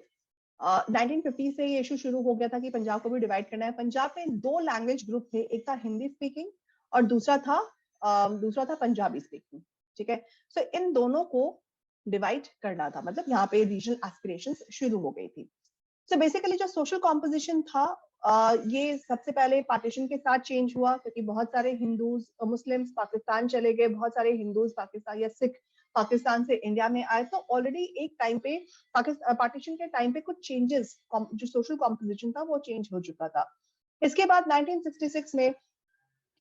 1950 से ये इशू शुरू हो गया था कि पंजाब को भी डिवाइड करना है। पंजाब में 2 लैंग्वेज ग्रुप थे, एक था हिंदी स्पीकिंग और दूसरा था पंजाबी स्पीकिंग, ठीक है। सो इन दोनों को डिवाइड करना था, मतलब यहाँ पे रीजनल एस्पिरेशंस शुरू हो गई थी। सो बेसिकली जो सोशल कॉम्पोजिशन था ये सबसे पहले पार्टीशन के साथ चेंज हुआ, क्योंकि बहुत सारे हिंदूज मुस्लिम्स पाकिस्तान चले गए, बहुत सारे हिंदूज पाकिस्तान या सिख पाकिस्तान से इंडिया में आए। तो ऑलरेडी एक टाइम पे पार्टीशन के टाइम पे कुछ चेंजेस, जो सोशल कॉम्पोजिशन था वो चेंज हो चुका था। इसके बाद 1966 में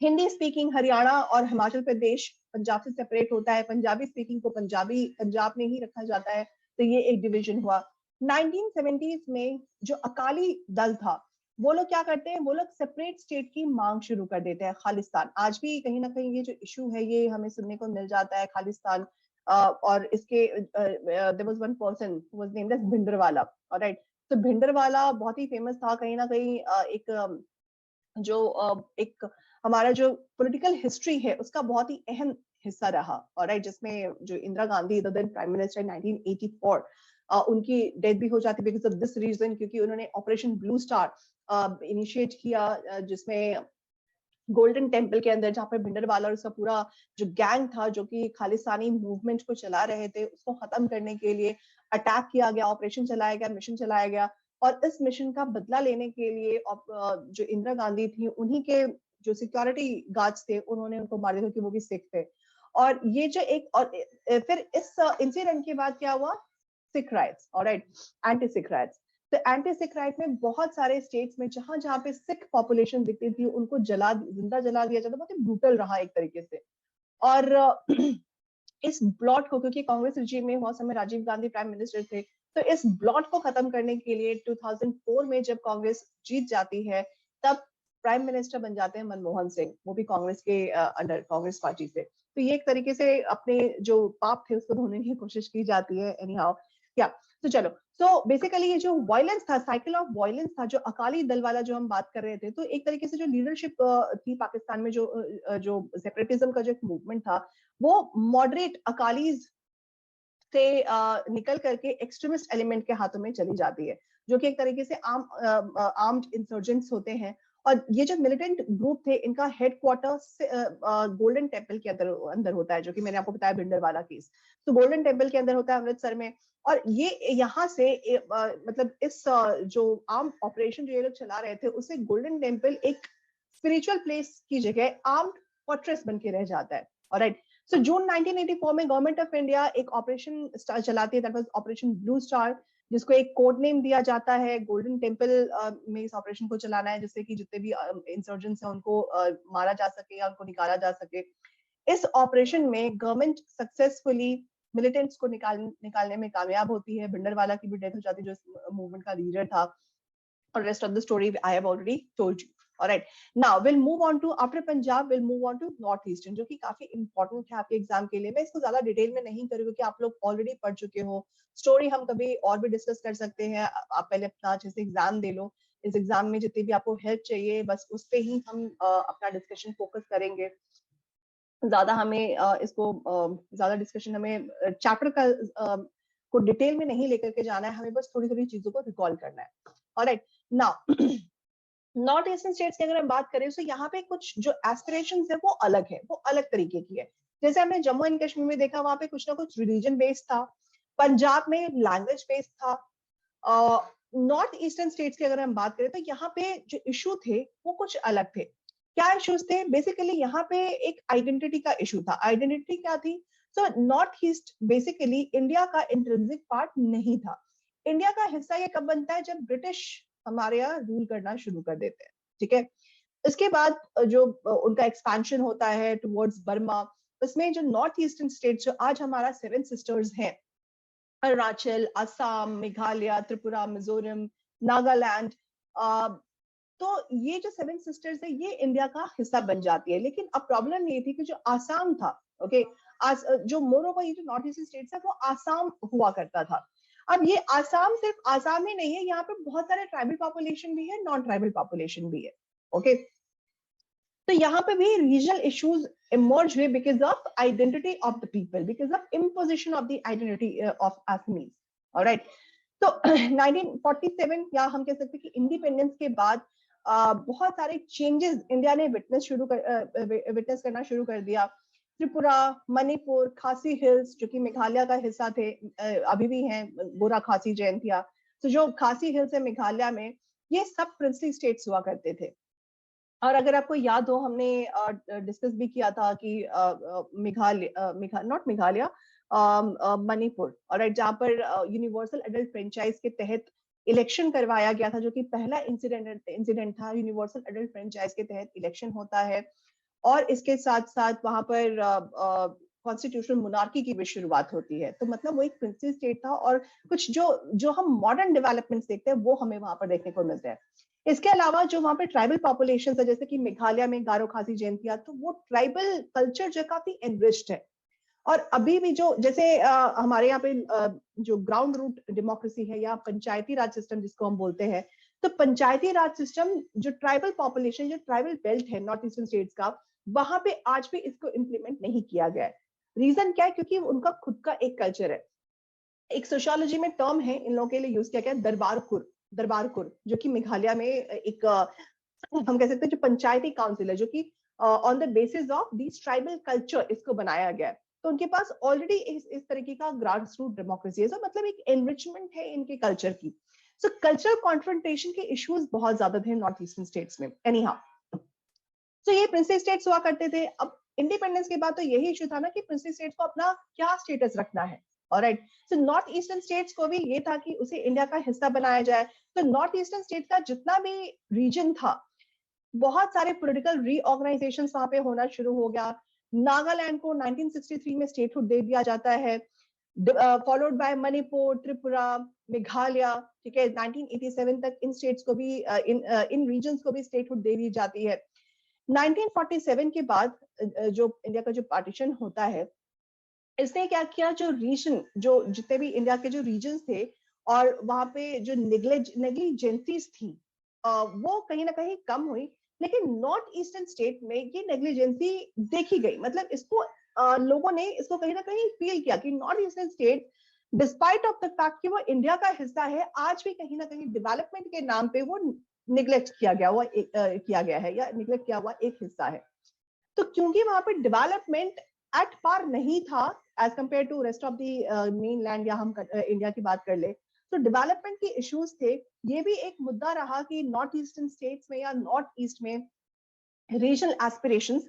हिंदी स्पीकिंग हरियाणा और हिमाचल प्रदेश पंजाब से सेपरेट होता है, पंजाबी स्पीकिंग को पंजाब में ही रखा जाता है, तो ये एक डिवीजन हुआ। 1970s में जो अकाली दल था, वो लोग क्या करते हैं, वो लोग सेपरेट स्टेट की मांग शुरू कर देते हैं, खालिस्तान। आज भी कहीं ना कहीं ये जो इशू है ये हमें सुनने को मिल जाता है, खालिस्तान। और इसके there was one person who was named as Bhindranwala, alright. तो भिंडरवाला बहुत ही फेमस था, कहीं ना कहीं एक हमारा जो पॉलिटिकल हिस्ट्री है उसका बहुत ही अहम हिस्सा रहा, ऑलराइट, जिसमें जो Indira Gandhi the then prime minister in 1984 उनकी डेथ भी हो जाती बिकॉज ऑफ दिस रीजन, क्योंकि उन्होंने ऑपरेशन ब्लू स्टार इनिशिएट किया, जिसमें गोल्डन टेम्पल के अंदर, जहाँ पे भिंडरवाला और उसका पूरा जो गैंग था जो कि खालिस्तानी मूवमेंट को चला रहे थे, उसको खत्म करने के लिए अटैक किया गया, ऑपरेशन चलाया गया, मिशन चलाया गया। और इस मिशन का बदला लेने के लिए जो इंदिरा गांधी थी, उन्हीं के जो सिक्योरिटी गार्ड्स थे, उन्होंने उनको मार दिया, क्योंकि वो भी सिख थे। और ये जो एक और फिर इस इंसिडेंट के बाद क्या हुआ, Sikh rights, alright, anti Sikh rights. तो एंटी सिख राइट में बहुत सारे स्टेट्स में जहां जहां पे सिख पॉपुलेशन दिखती थी, उनको जिंदा जला दिया जाता, बहुत ही ब्रूटल रहा एक तरीके से। और इस ब्लॉट को, क्योंकि कांग्रेस रिजीम में उस समय राजीव गांधी प्राइम मिनिस्टर थे, तो इस ब्लॉट को खत्म करने के लिए 2004 में जब कांग्रेस जीत जाती है, तब प्राइम मिनिस्टर बन जाते हैं मनमोहन सिंह, वो भी कांग्रेस के अंडर, कांग्रेस पार्टी से। तो ये एक तरीके से अपने जो पाप थे उसको धोने की कोशिश की जाती है, एनी हाउ क्या। तो चलो, सो बेसिकली ये जो वायलेंस था, साइकिल ऑफ वायलेंस था, जो अकाली दल वाला जो हम बात कर रहे थे, तो एक तरीके से जो लीडरशिप थी पाकिस्तान में, जो सेपरेटिज्म का जो मूवमेंट था, वो मॉडरेट अकालीज से निकल करके एक्सट्रीमिस्ट एलिमेंट के हाथों में चली जाती है, जो कि एक तरीके से आर्म्ड इंसर्जेंट्स होते हैं। और ये जो मिलिटेंट ग्रुप थे, इनका हेडक्वार्टर गोल्डन टेम्पल के अंदर होता है, जो कि मैंने आपको बताया भिंडरवाला केस, तो गोल्डन टेम्पल के अंदर होता है अमृतसर में। और ये यहाँ से मतलब इस जो आर्म ऑपरेशन जो ये लोग चला रहे थे, उससे गोल्डन टेम्पल एक स्पिरिचुअल प्लेस की जगह आर्म्ड फोर्ट्रेस बन के रह जाता है, ऑलराइट। सो जून 1984 में गवर्नमेंट ऑफ इंडिया एक ऑपरेशन चलाती है, that was operation blue star, जिसको एक कोड नेम दिया जाता है। गोल्डन टेम्पल में इस ऑपरेशन को चलाना है, जिससे कि जितने भी इंसर्जेंट्स हैं उनको मारा जा सके या उनको निकाला जा सके। इस ऑपरेशन में गवर्नमेंट सक्सेसफुली मिलिटेंट्स को निकालने में कामयाब होती है। भिंडरवाला की भी डेथ हो जाती है, जो इस मूवमेंट का लीडर था। और rest of the story I have already told you. All right. Now we'll move on to, after Punjab we'll move on to North Eastern, जो कि काफी important है आपके एग्जाम के लिए। मैं इसको ज्यादा डिटेल में नहीं करूंगी, क्योंकि आप लोग ऑलरेडी पढ़ चुके हो। स्टोरी हम कभी और भी डिस्कस कर सकते हैं। आप पहले अपना अच्छे से एग्जाम दे लो। इस एग्जाम में जितनी भी आपको हेल्प चाहिए, बस उस पे ही हम अपना डिस्कशन फोकस करेंगे। ज्यादा हमें इसको ज्यादा डिस्कशन हमें चैप्टर का को डिटेल में नहीं लेकर के जाना है, हमें बस थोड़ी थोड़ी चीजों को रिकॉल करना है। Alright, now north eastern states की अगर हम बात करें, तो यहाँ पे कुछ जो एस्पिरेशंस है वो अलग है, वो अलग तरीके की है। जैसे हमने जम्मू एंड कश्मीर में देखा, वहां पे कुछ ना कुछ रिलीजन बेस्ड था। पंजाब में लैंग्वेज बेस्ड था। नॉर्थ ईस्टर्न स्टेट्स की अगर हम बात करें, तो यहाँ पे जो इशू थे वो कुछ अलग थे। क्या इश्यूज थे? बेसिकली यहाँ पे एक आइडेंटिटी का इशू था। आइडेंटिटी क्या थी? So north east basically India का इंट्रिंसिक पार्ट नहीं था। इंडिया का हिस्सा ये कब बनता है? जब ब्रिटिश हमारे यहाँ रूल करना शुरू कर देते हैं, ठीक है। इसके बाद जो उनका एक्सपेंशन होता है टुवर्ड्स बर्मा, उसमें जो नॉर्थ ईस्टर्न स्टेट जो आज हमारा 7 सिस्टर्स हैं, अरुणाचल, असम, मेघालय, त्रिपुरा, मिजोरम, नागालैंड, तो ये जो 7 सिस्टर्स है ये इंडिया का हिस्सा बन जाती है। लेकिन अब प्रॉब्लम ये थी कि जो आसाम था, ओके, जो मोर ओवर ये जो नॉर्थ ईस्टर्न स्टेट्स है वो आसाम हुआ करता था। अब ये आसाम सिर्फ आसाम ही नहीं है, यहाँ पे बहुत सारे ट्राइबल पॉपुलेशन भी है, नॉन ट्राइबल पॉपुलेशन भी है, ओके। तो यहाँ पे भी रीजनल इश्यूज इमर्ज हुए because of identity of the people, because of imposition of the identity of Assamese, alright. तो 1947 या हम कह सकते हैं कि इंडिपेंडेंस के बाद बहुत सारे चेंजेस इंडिया ने विटनेस करना शुरू कर दिया। त्रिपुरा, मणिपुर, खासी हिल्स जो कि मेघालय का हिस्सा थे, अभी भी हैं, बोरा खासी जयंतिया, तो जो खासी हिल्स है मेघालय में, ये सब प्रिंसली स्टेट्स हुआ करते थे। और अगर आपको याद हो, हमने डिस्कस भी किया था कि नॉट मेघालय, मणिपुर, ऑलराइट, जहाँ पर यूनिवर्सल एडल्ट फ्रेंचाइज के तहत इलेक्शन करवाया गया था, जो कि पहला इंसिडेंट था। यूनिवर्सल एडल्ट फ्रेंचाइज के तहत इलेक्शन होता है और इसके साथ साथ वहां पर कॉन्स्टिट्यूशनल मोनार्की की भी शुरुआत होती है। तो मतलब वो एक प्रिंसली स्टेट था और कुछ जो हम मॉडर्न डेवलपमेंट्स देखते हैं वो हमें वहां पर देखने को मिलते हैं। इसके अलावा जो वहां पे ट्राइबल पॉपुलेशन है, जैसे कि मेघालय में गारो, खासी, जयंतिया, तो वो ट्राइबल कल्चर जो काफी एनरिच्ड है। और अभी भी जो जैसे हमारे यहाँ पे जो ग्राउंड रूट डेमोक्रेसी है या पंचायती राज सिस्टम जिसको हम बोलते हैं, तो पंचायती राज सिस्टम जो ट्राइबल पॉपुलेशन, जो ट्राइबल बेल्ट है नॉर्थ ईस्टर्न स्टेट्स का, वहां पे आज भी इसको इम्प्लीमेंट नहीं किया गया है। रीजन क्या है? क्योंकि उनका खुद का एक कल्चर है। एक सोशियोलॉजी में टर्म है इन लोगों के लिए यूज किया गया, दरबारकुर, जो कि मेघालय में एक हम कह सकते हैं जो पंचायती काउंसिल है, जो कि on the basis of this tribal culture इसको बनाया गया है। तो उनके पास ऑलरेडी इस तरीके का ग्रास रूट डेमोक्रेसी है, तो मतलब एक एनरिचमेंट है इनके कल्चर की। सो कल्चरल कॉन्फ्रंटेशन के इश्यूज बहुत ज्यादा थे नॉर्थ ईस्टर्न स्टेट्स में। एनी हाउ, तो ये प्रिंसली स्टेट्स हुआ करते थे। अब इंडिपेंडेंस के बाद तो यही इश्यू था ना कि प्रिंसली स्टेट्स को अपना क्या स्टेटस रखना है, alright. So north eastern states को भी ये था कि उसे इंडिया का हिस्सा बनाया जाए। तो नॉर्थ ईस्टर्न स्टेट का जितना भी रीजन था, बहुत सारे पॉलिटिकल रीऑर्गेनाइजेशन वहां पे होना शुरू हो गया। नागालैंड को 1963 में स्टेटहुड दे दिया जाता है, फॉलोड बाय मणिपुर, त्रिपुरा, मेघालय, ठीक है। 1987 तक इन स्टेट्स को भी इन रीजन्स को भी स्टेटहुड दे दी जाती है। 1947 के बाद जो इंडिया का जो पार्टीशन होता है, इसने क्या किया, जो रीजन, जो जितने भी इंडिया के जो रीजन थे और वहां पे जो नेग्लिजेंसीज थी, वो कहीं ना कहीं कम हुई। लेकिन नॉर्थ ईस्टर्न स्टेट में ये नेग्लिजेंसी देखी गई। मतलब इसको लोगों ने इसको कहीं ना कहीं फील किया कि north eastern state despite of the fact कि वो इंडिया का हिस्सा है, आज भी कहीं ना कहीं डेवलपमेंट के नाम पे वो निग्लेक्ट किया गया है या निग्लेक्ट किया हुआ एक हिस्सा है। तो क्योंकि वहां पे डेवलपमेंट एट पार नहीं था as compare to rest of the mainland, या हम इंडिया की बात कर ले, तो डेवलपमेंट के इश्यूज थे। ये भी एक मुद्दा रहा कि नॉर्थ ईस्टर्न स्टेट्स में या नॉर्थ ईस्ट में रीजनल एस्पिरेशंस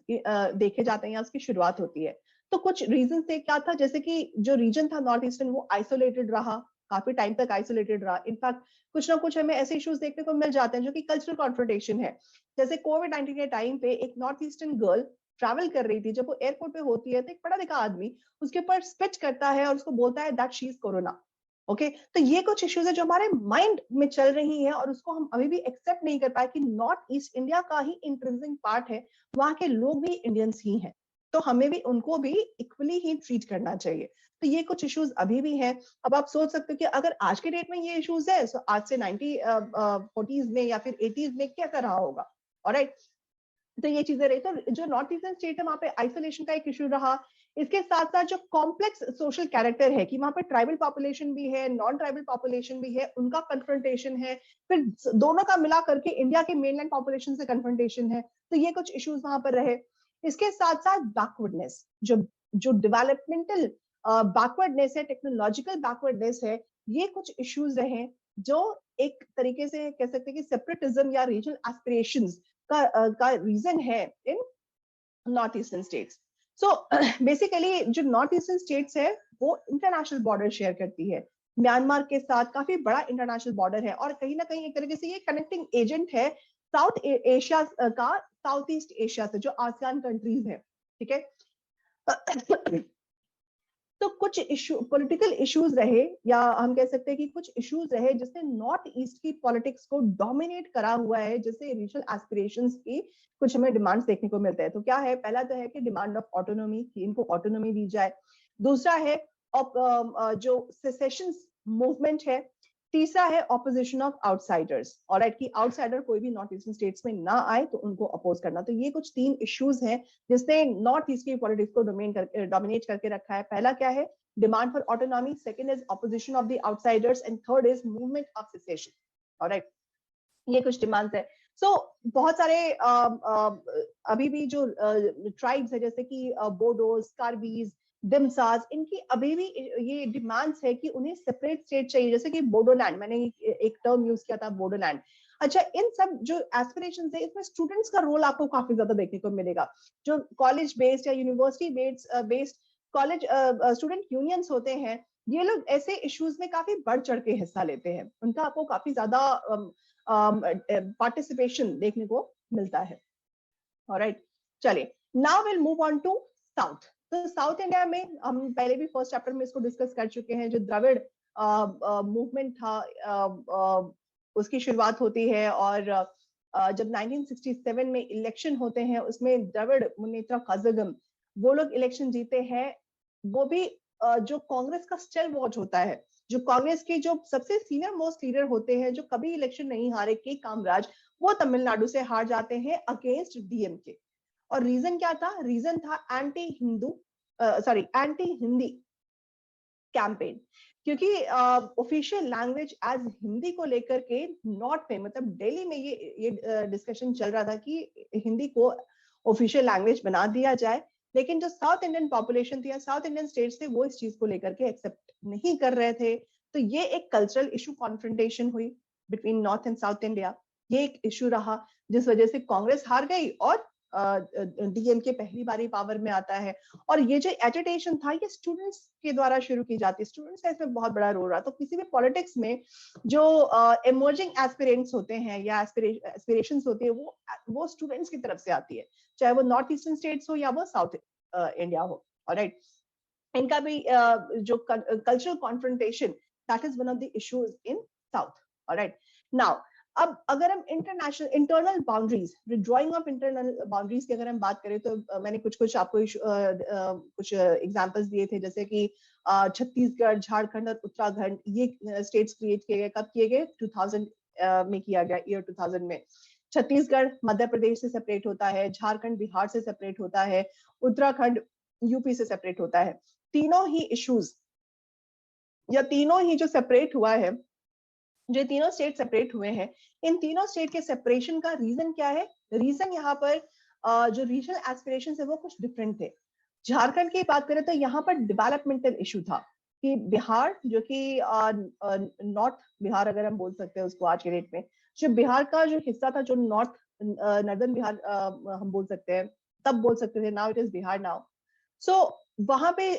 देखे जाते हैं या उसकी शुरुआत होती है। तो कुछ रीजन से क्या था, जैसे कि जो रीजन था नॉर्थ ईस्टर्न, वो आइसोलेटेड रहा, काफी टाइम तक आइसोलेटेड रहा। इनफैक्ट कुछ ना कुछ हमें ऐसे इश्यूज देखने को मिल जाते हैं जो कि कल्चरल कॉन्फ्रंटेशन है। जैसे कोविड-19 के टाइम पे एक नॉर्थ ईस्टर्न गर्ल ट्रैवल कर रही थी, जब वो एयरपोर्ट पे होती है तो एक पढ़ा लिखा आदमी उसके ऊपर स्पिच करता है और उसको बोलता है that she is corona. Okay, तो ये कुछ इश्यूज है जो हमारे माइंड में चल रही हैं और उसको हम अभी भी एक्सेप्ट नहीं कर पाए कि नॉर्थ ईस्ट इंडिया का ही इंट्रिंसिक पार्ट है, वहां के लोग भी इंडियंस ही हैं, तो हमें भी उनको भी इक्वली ही ट्रीट करना चाहिए। तो ये कुछ इश्यूज अभी भी हैं। अब आप सोच सकते हो कि अगर आज के डेट में ये इश्यूज है, तो आज से 40s में या फिर 80s में क्या कर रहा होगा, ऑलराइट। तो ये चीजें रही। तो जो नॉर्थ ईस्टर्न स्टेट है वहां पे आइसोलेशन का एक इशू रहा। इसके साथ साथ जो कॉम्प्लेक्स सोशल कैरेक्टर है कि वहां पे ट्राइबल पॉपुलेशन भी है, नॉन ट्राइबल पॉपुलेशन भी है, उनका कन्फ्रंटेशन है, फिर दोनों का मिला करके इंडिया के मेनलैंड पॉपुलेशन से कन्फ्रंटेशन है। तो ये कुछ इश्यूज वहां पर रहे। इसके साथ साथ बैकवर्डनेस, जो जो डेवलपमेंटल बैकवर्डनेस है, टेक्नोलॉजिकल बैकवर्डनेस है, ये कुछ इश्यूज रहे जो एक तरीके से कह सकते हैं कि सेपरेटिज्म या रीजनल एस्पिरेशंस का रीजन है in north eastern states. So basically जो नॉर्थ ईस्टर्न स्टेट्स है वो इंटरनेशनल बॉर्डर शेयर करती है म्यांमार के साथ, काफी बड़ा इंटरनेशनल बॉर्डर है और कहीं ना कहीं एक तरीके से ये कनेक्टिंग एजेंट है साउथ एशिया का साउथ ईस्ट एशिया से, जो आसियान कंट्रीज है, ठीक है। तो कुछ इशू, पॉलिटिकल इश्यूज रहे, या हम कह सकते हैं कि कुछ इश्यूज रहे जिसने नॉर्थ ईस्ट की पॉलिटिक्स को डोमिनेट करा हुआ है, जैसे रीजनल एस्पिरेशंस की कुछ हमें डिमांड्स देखने को मिलते हैं। तो क्या है, पहला तो है कि डिमांड ऑफ ऑटोनॉमी, कि इनको ऑटोनॉमी दी जाए। दूसरा है जो सेसेशन मूवमेंट है। तीसरा है ऑपोजिशन ऑफ आउटसाइडर्स, ऑलराइट, कि आउटसाइडर कोई भी नॉर्थ ईस्टर्न स्टेट्स में ना आए तो उनको अपोज करना। तो ये कुछ 3 इश्यूज हैं जिसने नॉर्थ ईस्ट की पॉलिटिक्स को डोमिनेट करके रखा है। पहला क्या है, demand for autonomy, second is opposition of the outsiders, and third is movement of cessation. Alright, ये कुछ डिमांड्स है। सो बहुत सारे अभी भी जो ट्राइब्स है, जैसे कि बोडोस, कार्बीज, दिमसाज, इनकी अभी भी ये डिमांड्स है कि उन्हें सेपरेट स्टेट चाहिए, जैसे कि बोडोलैंड, मैंने एक टर्म यूज किया था बोडोलैंड। अच्छा, इन सब जो एस्पिरेशंस है, इसमें स्टूडेंट्स का रोल आपको काफी ज्यादा देखने को मिलेगा। जो कॉलेज बेस्ड या university based college student unions होते हैं, ये लोग ऐसे इश्यूज में काफी बढ़ चढ़ के हिस्सा लेते हैं, उनका आपको काफी ज्यादा पार्टिसिपेशन देखने को मिलता है। ऑलराइट, चलिए, now will move on to south. तो साउथ इंडिया में हम पहले भी फर्स्ट चैप्टर में इसको डिस्कस कर चुके हैं। जो द्रविड़ मूवमेंट था, उसकी शुरुआत होती है, और जब 1967 में इलेक्शन होते हैं, उसमें द्रविड़ मुनेत्र कज़ागम वो लोग इलेक्शन जीते हैं। वो भी जो कांग्रेस का स्टेल वॉच होता है, जो कांग्रेस के जो सबसे सीनियर मोस्ट लीडर होते हैं, जो कभी इलेक्शन नहीं हारे, के कामराज, वो तमिलनाडु से हार जाते हैं अगेंस्ट डीएमके। और रीजन क्या था? रीजन था anti Hindu, sorry, anti Hindi campaign, क्योंकि ऑफिशियल लैंग्वेज एज हिंदी को लेकर के नॉर्थ में, मतलब दिल्ली में ये डिस्कशन चल रहा था कि हिंदी को ऑफिशियल लैंग्वेज बना दिया जाए, लेकिन जो साउथ इंडियन पॉपुलेशन थी या साउथ इंडियन स्टेट्स थे, वो इस चीज को लेकर के एक्सेप्ट नहीं कर रहे थे। तो ये एक कल्चरल इशू कॉन्फ्रंटेशन हुई between north and south India. ये एक इशू रहा जिस वजह से कांग्रेस हार गई और डीएमके पहली बारी पावर में आता है। और ये जो एजिटेशन था, ये स्टूडेंट्स के द्वारा शुरू की जाती है, स्टूडेंट्स का इसमें बहुत बड़ा रोल रहा। तो किसी भी पॉलिटिक्स में जो इमर्जिंग एस्पिरेंट्स होते हैं या एस्पिरेशंस होती है, वो स्टूडेंट्स की तरफ से आती है, चाहे वो नॉर्थ ईस्टर्न स्टेट्स हो या वो साउथ इंडिया हो। ऑलराइट, इनका भी जो cultural confrontation, that is one of the issues in south. Alright, now अब अगर हम international internal boundaries, drawing of internal boundaries की अगर हम बात करें, तो मैंने कुछ आपको कुछ एग्जांपल्स दिए थे, जैसे कि छत्तीसगढ़, झारखंड और उत्तराखंड, ये स्टेट्स क्रिएट किए गए। कब किए गए? 2000 में किया गया, ईयर 2000 में। छत्तीसगढ़ मध्य प्रदेश से सेपरेट होता है, झारखंड बिहार से सेपरेट होता है, उत्तराखंड यूपी से सेपरेट होता है। तीनों ही इश्यूज या तीनों ही जो सेपरेट हुआ है, जो तीनों स्टेट सेपरेट हुए हैं, इन तीनों स्टेट के सेपरेशन का रीजन क्या है? रीजन यहाँ पर जो रीजनल एस्पिरेशंस है वो कुछ डिफरेंट थे। झारखंड की बात करें तो यहाँ पर डेवलपमेंटल इशू था कि बिहार, जो कि नॉर्थ बिहार अगर हम बोल सकते हैं उसको आज के डेट में, जो बिहार का जो हिस्सा था, जो नॉर्थ नॉर्दर्न बिहार हम बोल सकते हैं, तब बोल सकते थे, now it is Bihar now. So वहां पे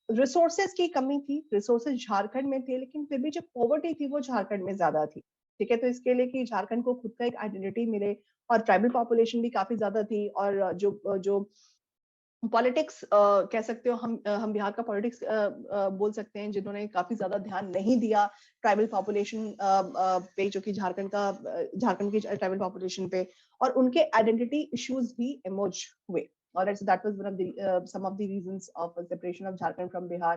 रिसोर्सेज की कमी थी, रिसोर्सेज झारखंड में थे, लेकिन फिर भी जो पॉवर्टी थी वो झारखंड में ज्यादा थी। ठीक है, तो इसके लिए कि झारखंड को खुद का एक आइडेंटिटी मिले, और ट्राइबल पॉपुलेशन भी काफी ज्यादा थी, और जो पॉलिटिक्स कह सकते हो, हम बिहार का पॉलिटिक्स बोल सकते हैं, जिन्होंने काफी ज्यादा ध्यान नहीं दिया ट्राइबल पॉपुलेशन पे, जो कि झारखंड की ट्राइबल पॉपुलेशन पे, और उनके आइडेंटिटी इश्यूज भी इमर्ज हुए। Alright, so that was one of the some of the reasons of separation of Jharkhand from Bihar.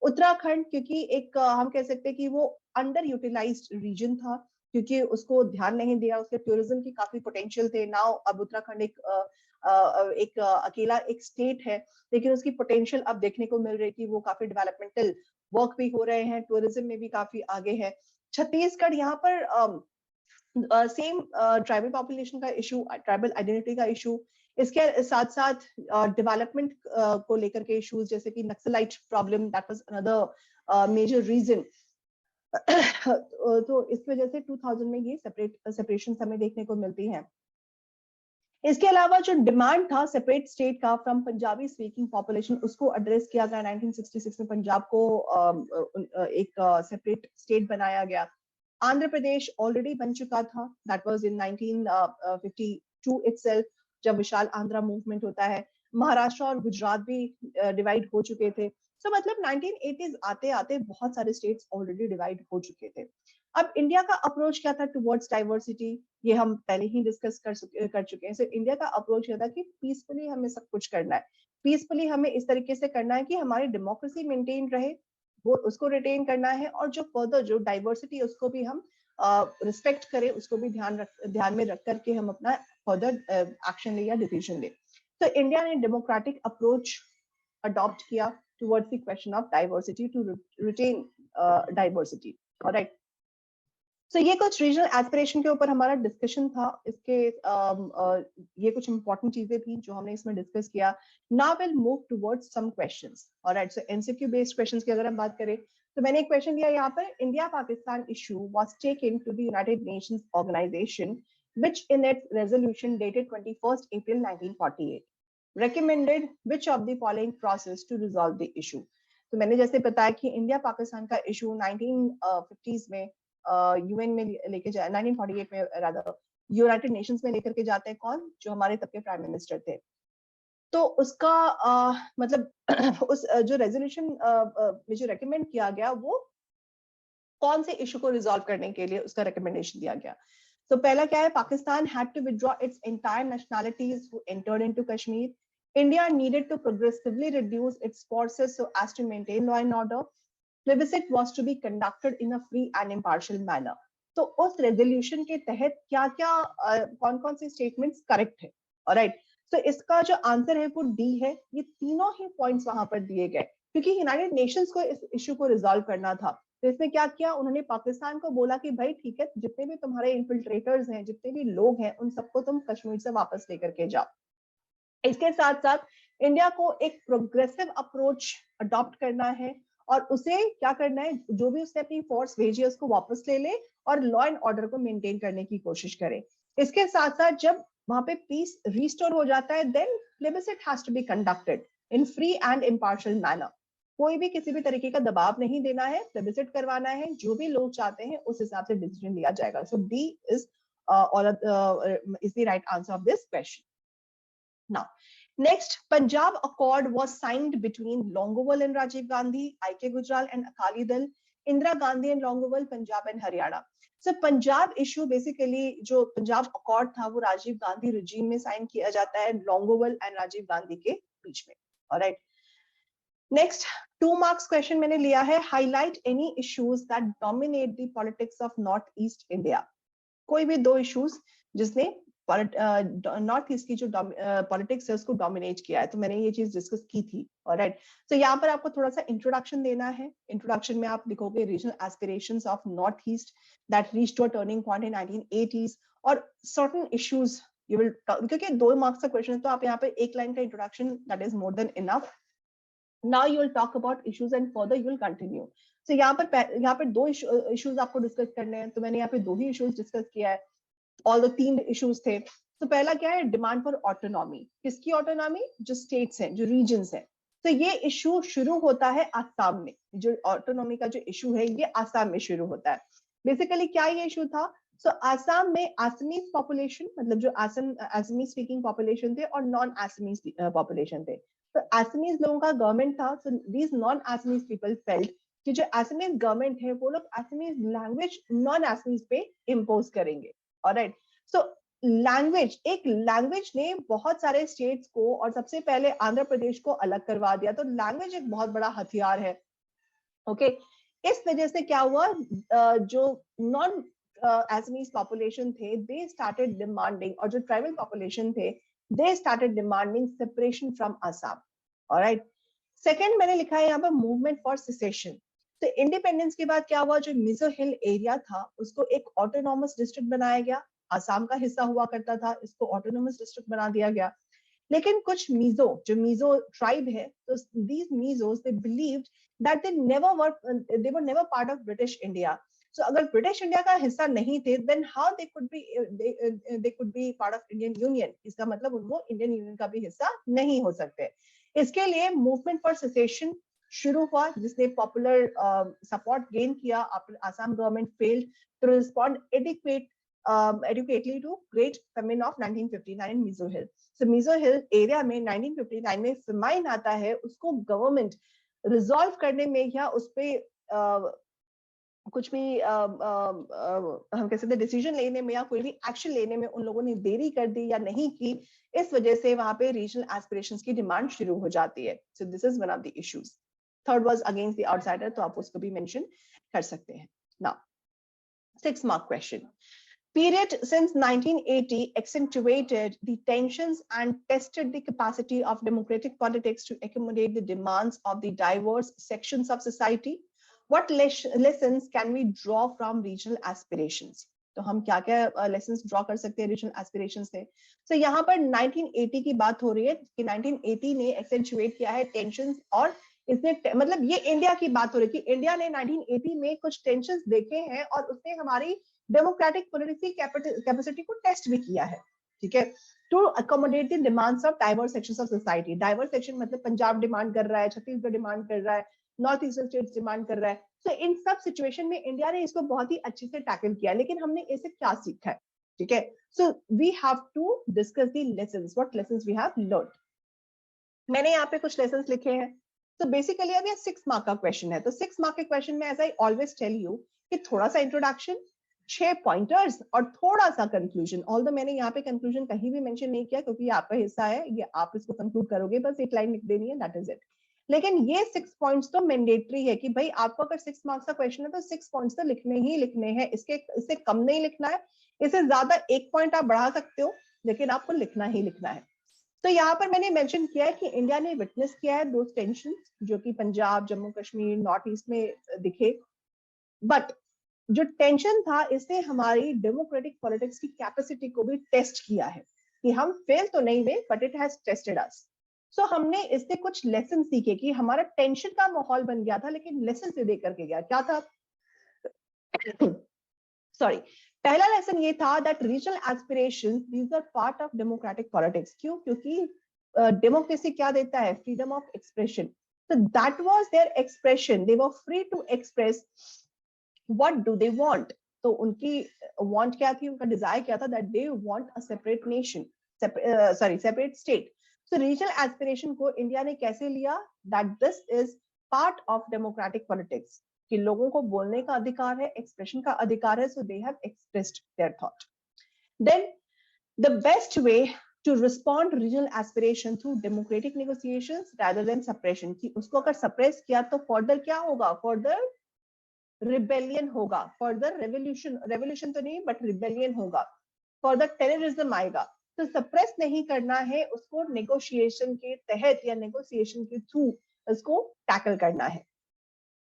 Uttarakhand, क्योंकि एक हम कह सकते हैं कि वो अंडर यूटिलाइज्ड रीजन था, क्योंकि उसको ध्यान नहीं दिया, उसके टूरिज्म की काफी पोटेंशियल थे। नाउ अब उत्तराखंड एक अकेला एक स्टेट है, लेकिन उसकी पोटेंशियल अब देखने को मिल रही है कि वो काफी डेवलपमेंटल वर्क भी हो रहे हैं, टूरिज्म में भी काफी आगे है। छत्तीसगढ़, यहाँ पर सेम ट्राइबल पॉपुलेशन का इशू, ट्राइबल आइडेंटिटी का इशू, इसके साथ साथ डेवलपमेंट को लेकर के इश्यूज, जैसे कि Naxalite problem, that was another major reason. तो इस वजह से 2000 में ये सेपरेशन हमें देखने को मिलती है। इसके अलावा जो डिमांड था सेपरेट स्टेट का फ्रॉम पंजाबी स्पीकिंग पॉपुलेशन, उसको एड्रेस किया गया 1966 में। पंजाब को एक सेपरेट स्टेट बनाया गया। आंध्र प्रदेश ऑलरेडी बन चुका था, दैट वाज इन 1952 इटसेल्फ, जब विशाल आंध्रा मूवमेंट होता है। महाराष्ट्र और गुजरात भी डिवाइड हो चुके थे। तो मतलब 1980s आते आते बहुत सारे स्टेट्स ऑलरेडी डिवाइड हो चुके थे। अब इंडिया का अप्रोच क्या था टुवर्ड्स डाइवर्सिटी, ये हम पहले ही डिस्कस कर चुके हैं। सिर्फ इंडिया का अप्रोच ये था कि पीसफुली हमें सब कुछ करना है, पीसफुली हमें इस तरीके से करना है कि हमारी डेमोक्रेसी मेंटेन रहे, वो उसको रिटेन करना है, और जो फर्दर जो डाइवर्सिटी है उसको भी हम रिस्पेक्ट करें, उसको भी ध्यान में रख करके हम अपना फर्दर एक्शन ले या डिसीजन ले। तो इंडिया ने डेमोक्रेटिक अप्रोच अडॉप्ट किया towards the question of diversity to retain diversity. Alright, तो ये कुछ रीजनल एस्पिरेशन के ऊपर हमारा डिस्कशन था। इसके ये कुछ इंपॉर्टेंट चीजें थी जो हमने इसमें डिस्कस किया। Now will move towards some questions. Alright, so MCQ based questions की अगर हम बात करें तो मैंने एक क्वेश्चन दिया यहाँ पर, India Pakistan issue was taken to the United Nations organisation which in its resolution dated 21st April 1948 recommended which of the following process to resolve the issue। तो मैंने जैसे बताया कि इंडिया पाकिस्तान का इशू 1950s में यूएन में लेके जाए, 1948 में रादर यूनाइटेड नेशंस में लेकर के जाते हैं कौन, जो हमारे तब के प्राइम मिनिस्टर थे। तो उसका मतलब उस जो रेजोल्यूशन में जो रेकमेंड किया गया वो कौन से इशू को रिजॉल्व करने के लिए उसका रिकमेंडेशन दिया गया। तो पहला क्या है, Pakistan had to withdraw its entire nationalities who entered into Kashmir. India needed to progressively reduce its forces so as to maintain law and order. Plebiscite was to be conducted in a free and impartial manner. तो उस रेजोल्यूशन के तहत क्या क्या कौन कौन से स्टेटमेंट्स करेक्ट है। ऑलराइट, तो इसका जो आंसर है वो डी है। ये तीनों ही पॉइंट्स वहां पर दिए गए क्योंकि यूनाइटेड नेशंस को इस इशू को रिजॉल्व करना था। तो इसमें क्या किया, उन्होंने पाकिस्तान को बोला कि भाई ठीक है, जितने भी तुम्हारे इन्फिल्ट्रेटर्स हैं, जितने भी लोग हैं, उन सबको तुम कश्मीर से वापस लेकर के जाओ। इसके साथ साथ इंडिया को एक प्रोग्रेसिव अप्रोच अडॉप्ट करना है और उसे क्या करना है, जो भी उसने अपनी फोर्स भेजी है उसको वापस ले ले और लॉ एंड ऑर्डर को मेंटेन करने की कोशिश करे। इसके साथ साथ जब वहां पे पीस रिस्टोर हो जाता है, then plebiscite has to be conducted in free and impartial manner. कोई भी किसी भी तरीके का दबाव नहीं देना है, प्लेबिसिट करवाना है, जो भी लोग चाहते हैं उस हिसाब से डिसीजन लिया जाएगा। So D is the right answer of this question. Now, next, Punjab Accord was signed between Longowal and Rajiv Gandhi, I.K. Gujral and Akali Dal, Indira Gandhi and Longowal, Punjab and Haryana. So Punjab issue basically जो पंजाब अकॉर्ड था वो राजीव गांधी regime में साइन किया जाता है लोंगोवल एंड राजीव गांधी के बीच में। ऑलराइट, नेक्स्ट 2 मार्क्स क्वेश्चन मैंने लिया है, highlight any issues that dominate the politics of North east India. कोई भी 2 इश्यूज जिसने नॉर्थ ईस्ट की जो पॉलिटिक्स है उसको डोमिनेट किया है। तो मैंने ये चीज डिस्कस की थी। ऑलराइट, तो यहाँ पर आपको थोड़ा सा इंट्रोडक्शन देना है। इंट्रोडक्शन में आप लिखोगे regional aspirations of North East that reached to a turning point in 1980s और सर्टेन इश्यूज यू विल, क्योंकि 2 मार्क्स का क्वेश्चन है तो आप यहाँ पे एक लाइन का introduction that is more than enough. Now you will talk about issues and further you will continue. तो यहाँ पर 2 इश्यूज आपको डिस्कस करने हैं, तो मैंने यहाँ पे 2 ही इश्यूज डिस्कस किया है। ऑल द 3 इश्यूज थे। तो पहला क्या है, डिमांड फॉर ऑटोनॉमी। किसकी ऑटोनॉमी, जो स्टेट्स हैं, जो रीजन्स हैं। तो ये इशू शुरू होता है आसाम में। जो ऑटोनॉमी का जो इशू है ये आसाम में शुरू होता है। बेसिकली क्या ये इशू था, सो आसाम में आसामीज पॉपुलेशन, मतलब जो आसामी स्पीकिंग पॉपुलेशन थे और नॉन आसामीज पॉपुलेशन थे। तो आसामीज लोगों का गवर्नमेंट था, so these non Assamese people felt कि जो आसामीज गवर्नमेंट है वो लोग आसामीज लैंग्वेज नॉन आसामीज पे इम्पोज करेंगे। ऑलराइट, सो एक लैंग्वेज ने बहुत सारे स्टेट्स को और सबसे पहले आंध्र प्रदेश को अलग करवा दिया। तो लैंग्वेज एक बहुत बड़ा हथियार है। ओके, इस वजह से क्या हुआ, जो नॉन आसामीज पॉपुलेशन थे दे स्टार्टेड डिमांडिंग, और जो ट्राइबल पॉपुलेशन थे they started demanding separation from Assam. Alright, second मैंने लिखा है यहाँ पर मूवमेंट फॉर सेसेशन। तो इंडिपेंडेंस के बाद क्या हुआ, जो मिजो हिल एरिया था उसको एक ऑटोनॉमस डिस्ट्रिक्ट बनाया गया। आसाम का हिस्सा हुआ करता था, इसको ऑटोनॉमस डिस्ट्रिक्ट बना दिया गया। लेकिन कुछ जो मीजो ट्राइब है, तो these Mizos they believed that they were never part of British India. So अगर ब्रिटिश इंडिया का हिस्सा नहीं थे, then how they could be part of Indian union. इसका मतलब उनको इंडियन यूनियन का भी हिस्सा नहीं हो सकते। इसके लिए मूवमेंट फॉर सेसेशन शुरू हुआ, जिसने पॉपुलर सपोर्ट गेन किया। Assam government failed to respond adequate adequately to Great Famine of 1959 in Mizo Hill. So Mizo Hill area में 1959 में famine आता है, उसको गवर्नमेंट रिजॉल्व करने में या उस पे कुछ भी हम कह सकते हैं डिसीजन लेने में या कोई भी एक्शन लेने में उन लोगों ने देरी कर दी या नहीं की, इस वजह से वहां पे रीजनल एस्पिरेशंस की डिमांड शुरू हो जाती है. So this is one of the issues. Third was against the outsider, तो आप उसको भी मेंशन कर सकते हैं. Now 6 mark question. Period since 1980 accentuated the tensions and tested the capacity of democratic politics to accommodate the demands of the diverse sections of society. What lessons can we draw from regional aspirations? तो हम क्या क्या lessons draw कर सकते हैं regional aspirations से? So यहाँ पर 1980 की बात हो रही है कि 1980 ने accentuate किया है tensions, और इसने मतलब ये इंडिया की बात हो रही है कि इंडिया ने 1980 में कुछ टेंशंस देखे हैं और उसने हमारी डेमोक्रेटिक पॉलिटिक्स कैपेसिटी को टेस्ट भी किया है. ठीक है, to accommodate the demands of diverse sections of society. Diverse section मतलब पंजाब डिमांड कर रहा है, छत्तीसगढ़ डिमांड कर रहा है, नॉर्थ ईस्टर्न स्टेट्स डिमांड कर रहा है. तो इन सब सिचुएशन में इंडिया ने इसको बहुत ही अच्छे से टैकल किया. लेकिन हमने इससे क्या सीखा है? ठीक है, so we have to discuss the lessons. What lessons we have learned. मैंने यहाँ पे कुछ लेसन्स लिखे हैं. तो बेसिकली अब ये 6 मार्क का क्वेश्चन है. तो 6 मार्क के क्वेश्चन में as I always tell you कि थोड़ा सा इंट्रोडक्शन, 6 पॉइंटर्स और थोड़ा सा कंक्लूजन. ऑल्दो मैंने यहाँ पे कंक्लूजन कहीं भी मेंशन नहीं किया क्योंकि ये आपका हिस्सा है, ये आप इसको कंक्लूड करोगे, बस एक लाइन लिख देनी है, दैट इज इट. लेकिन ये 6 पॉइंट्स तो मैंडेटरी है कि भाई आपको अगर 6 मार्क्स का क्वेश्चन है तो 6 पॉइंट्स तो लिखने ही लिखने हैं. इससे कम नहीं लिखना है, इससे ज्यादा 1 पॉइंट आप बढ़ा सकते हो, लेकिन आपको लिखना ही लिखना है. तो यहाँ पर मैंने मेंशन किया है कि इंडिया ने विटनेस किया है दो टेंशन जो कि पंजाब, जम्मू कश्मीर, नॉर्थ ईस्ट में दिखे. बट जो टेंशन था इसने हमारी डेमोक्रेटिक पॉलिटिक्स की कैपेसिटी को भी टेस्ट किया है कि हम फेल तो नहीं हुए, बट इट हैज टेस्टेड अस. सो हमने इससे कुछ लेसन सीखे कि हमारा टेंशन का माहौल बन गया था, लेकिन लेसन से देकर के गया. क्या था? सॉरी, पहला लेसन ये था that regional aspirations these are part of democratic politics. क्यों? क्योंकि डेमोक्रेसी क्या देता है? Freedom of expression. So that was their expression. They were free to express what do they want. तो उनकी want क्या थी, उनका desire क्या था? That they want a separate nation, separate state. So regional aspiration को इंडिया ने कैसे लिया? That this is part of democratic politics. कि लोगों को बोलने का अधिकार है, expression का अधिकार है, so they have expressed their thought. Then the best way to respond to regional aspiration through democratic negotiations rather than suppression. कि उसको अगर suppress किया तो further क्या होगा? Further rebellion होगा, further revolution तो नहीं but rebellion होगा, further terrorism आएगा. तो suppress नहीं करना है, उसको negotiation के तहत या negotiation के through उसको tackle करना है.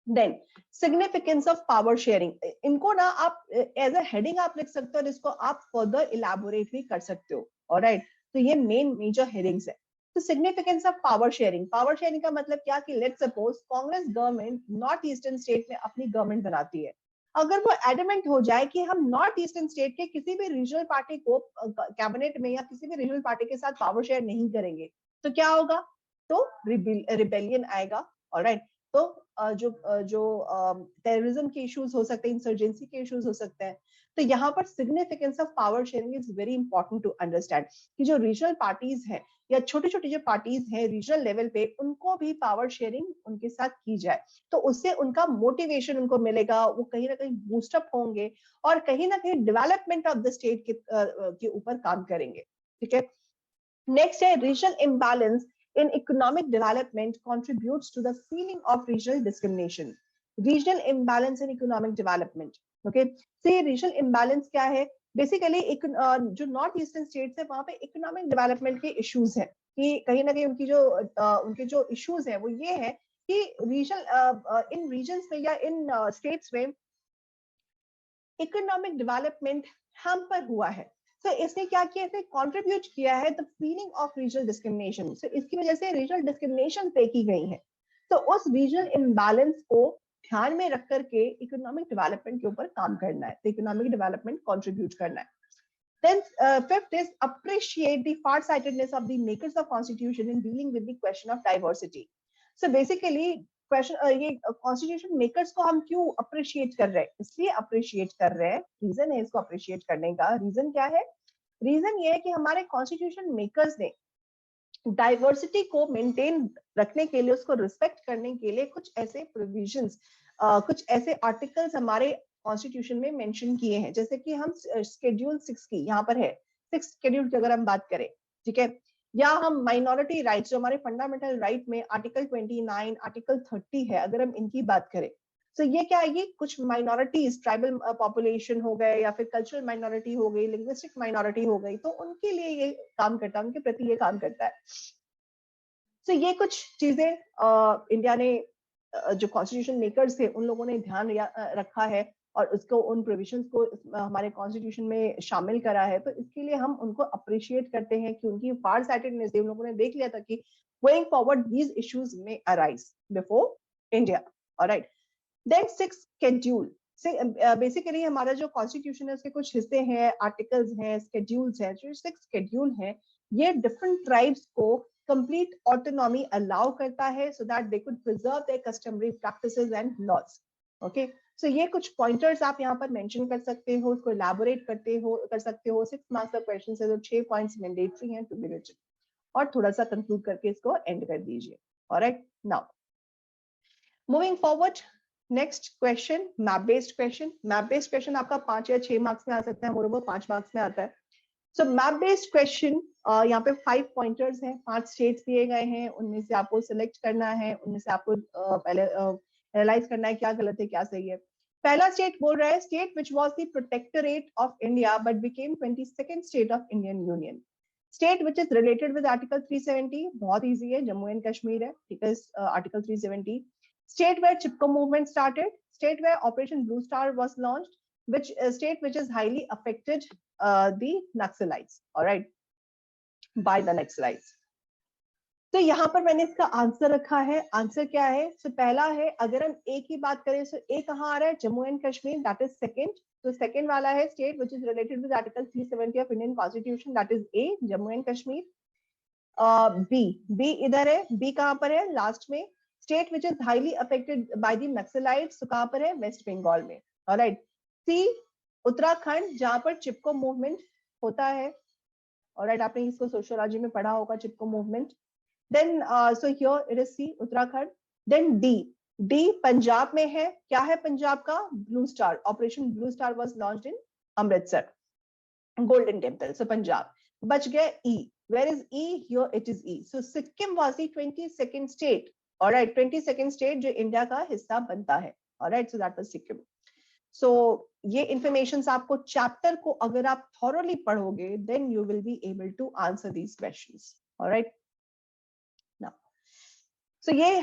Then significance of power sharing. इनको ना आप as a heading आप लिख सकते हो और इसको आप further elaborate भी कर सकते हो. Alright, तो ये मेन मेजर हेडिंग्स है. तो significance of power sharing. Power sharing का मतलब क्या कि let's suppose Congress government north eastern state में अपनी गवर्नमेंट बनाती है. अगर वो एडमेंट हो जाए कि हम नॉर्थ ईस्टर्न स्टेट के किसी भी रीजनल पार्टी को कैबिनेट में या किसी भी रीजनल पार्टी के साथ पावर शेयर नहीं करेंगे, तो क्या होगा? तो रिबेलियन आएगा. ऑलराइट, तो जो टेररिज्म के इश्यूज हो सकते हैं, इंसर्जेंसी के इश्यूज हो सकते हैं. तो यहाँ पर significance of power sharing is very important to understand कि जो रीजनल पार्टीज हैं या छोटी छोटी जो पार्टीज हैं रीजनल लेवल पे, उनको भी पावर शेयरिंग उनके साथ की जाए. तो उससे उनका मोटिवेशन उनको मिलेगा, वो कहीं ना कहीं बूस्टअप होंगे और कहीं ना कहीं डेवलपमेंट ऑफ द स्टेट के ऊपर काम करेंगे. ठीक है, नेक्स्ट है regional imbalance in economic development contributes to the feeling of regional discrimination. Regional imbalance in economic development. Okay, so regional imbalance क्या है? Basically जो नॉर्थ ईस्टर्न स्टेट्स है वहां पे इकोनॉमिक डेवलपमेंट के इश्यूज हैं कि कहीं ना कहीं उनके जो इश्यूज हैं वो ये है कि रीजनल इन रीजन्स में या इन स्टेट्स में इकोनॉमिक डेवलपमेंट हैम्पर हुआ है. तो इसने क्या किया? इसने कंट्रीब्यूट किया है the feeling of regional discrimination. So इसकी वजह से रीजनल डिस्क्रिमिनेशन पे की गई है. तो उस रीजनल इम्बैलेंस को ध्यान में रख करके इकोनॉमिक डेवलपमेंट के ऊपर काम करना है, तो इकोनॉमिक डेवलपमेंट कंट्रीब्यूट करना है. Then fifth is appreciate the far-sightedness of the makers of constitution in dealing with the question of diversity. So basically question ये कॉन्स्टिट्यूशन मेकर्स को हम क्यों अप्रिशिएट कर रहे हैं, इसलिए अप्रिशिएट कर रहे हैं, रीजन है इसको अप्रिशिएट करने का। रीजन क्या है? रीजन ये है कि हमारे कॉन्स्टिट्यूशन मेकर्स ने डाइवर्सिटी को मेंटेन रखने के लिए, उसको रिस्पेक्ट करने के लिए कुछ ऐसे प्रोविजंस, कुछ ऐसे आर्टिकल्स हमारे कॉन्स्टिट्यूशन में मेंशन किए हैं। जैसे कि हम शेड्यूल 6 की यहाँ पर है, 6 शेड्यूल की अगर हम बात करें, ठीक है, या हम माइनॉरिटी राइट्स जो हमारे फंडामेंटल राइट में आर्टिकल 29, आर्टिकल 30 है, अगर हम इनकी बात करें, तो ये क्या है, ये कुछ माइनॉरिटीज, ट्राइबल पॉपुलेशन हो गए या फिर कल्चरल माइनॉरिटी हो गई, लिंग्विस्टिक माइनॉरिटी हो गई, तो उनके लिए ये काम करता है, उनके प्रति ये काम करता है। तो ये कुछ चीजें इंडिया ने जो कॉन्स्टिट्यूशन मेकर्स थे उन लोगों ने ध्यान रखा है और उसको, उन प्रोविजंस को हमारे कॉन्स्टिट्यूशन में शामिल करा है। तो इसके लिए हम उनको अप्रिशिएट करते हैं कि उनकी फार साइटेडनेस, उन लोगों ने देख लिया था कि गोइंग फॉरवर्ड दीज इश्यूज में arise before India. Alright, then 6 schedule, basically हमारा जो कॉन्स्टिट्यूशन है उसके कुछ हिस्से हैं, आर्टिकल्स हैं, शेड्यूल्स हैं। जो 6 शेड्यूल हैं ये डिफरेंट ट्राइब्स को complete autonomy allow करता है so that they could preserve their customary practices and laws. Okay, so ये कुछ pointers आप यहाँ पर mention कर सकते हो, उसको elaborate कर सकते हो। 6 marks का question है तो 6 points mandatory हैं to be written, और थोड़ा सा conclude करके इसको end कर दीजिए। Alright, now moving forward, next question, map based question। map based question आपका 5 या 6 marks में आ सकता है, मोreover 5 marks में आता है। So map based question, यहाँ पे 5 पॉइंटर्स हैं, 5 स्टेट्स दिए गए हैं, उनमें से आपको सिलेक्ट करना है, उनमें से आपको पहले एनालाइज करना है क्या गलत है क्या सही है। पहला स्टेट बोल रहा है, state which was the protectorate of India but became 22nd state of Indian union. State which is related with article 370, बहुत इजी है, जम्मू एंड कश्मीर है, ठीक है, article 370। State where Chipko movement started, state where Operation blue star was launched, which state which is highly affected the Naxalites, all right, by the Naxalites। तो यहाँ पर मैंने इसका आंसर रखा है। आंसर क्या है? तो पहला है, अगर हम ए की बात करें तो ए कहाँ आ रहा है? Jammu and Kashmir, that is second. तो सेकंड वाला है state which is related with article 370 of Indian constitution, that is A, Jammu and Kashmir. B, B इधर है, बी कहाँ पर है? लास्ट में। State which is highly affected by the Naxalites, तो कहाँ पर है? वेस्ट बंगाल में। ऑलराइट, सी उत्तराखंड, जहां पर चिपको मूवमेंट होता है। ऑलराइट, आपने इसको सोशियोलॉजी में पढ़ा होगा, Chipko movement. Then so here it is C, Uttarakhand. Then D, D Punjab में है। क्या है पंजाब का? Blue star, operation blue star was launched in Amritsar, golden temple. So Punjab बच गया। E, where is E? Here it is E. So Sikkim was the 22nd state. Alright, 22nd state जो इंडिया का हिस्सा बनता है। Alright, so that was Sikkim. So ये इंफॉर्मेशन आपको चैप्टर को अगर आप थॉरोली पढ़ोगे, then you will be able to answer these questions. Alright, now so ये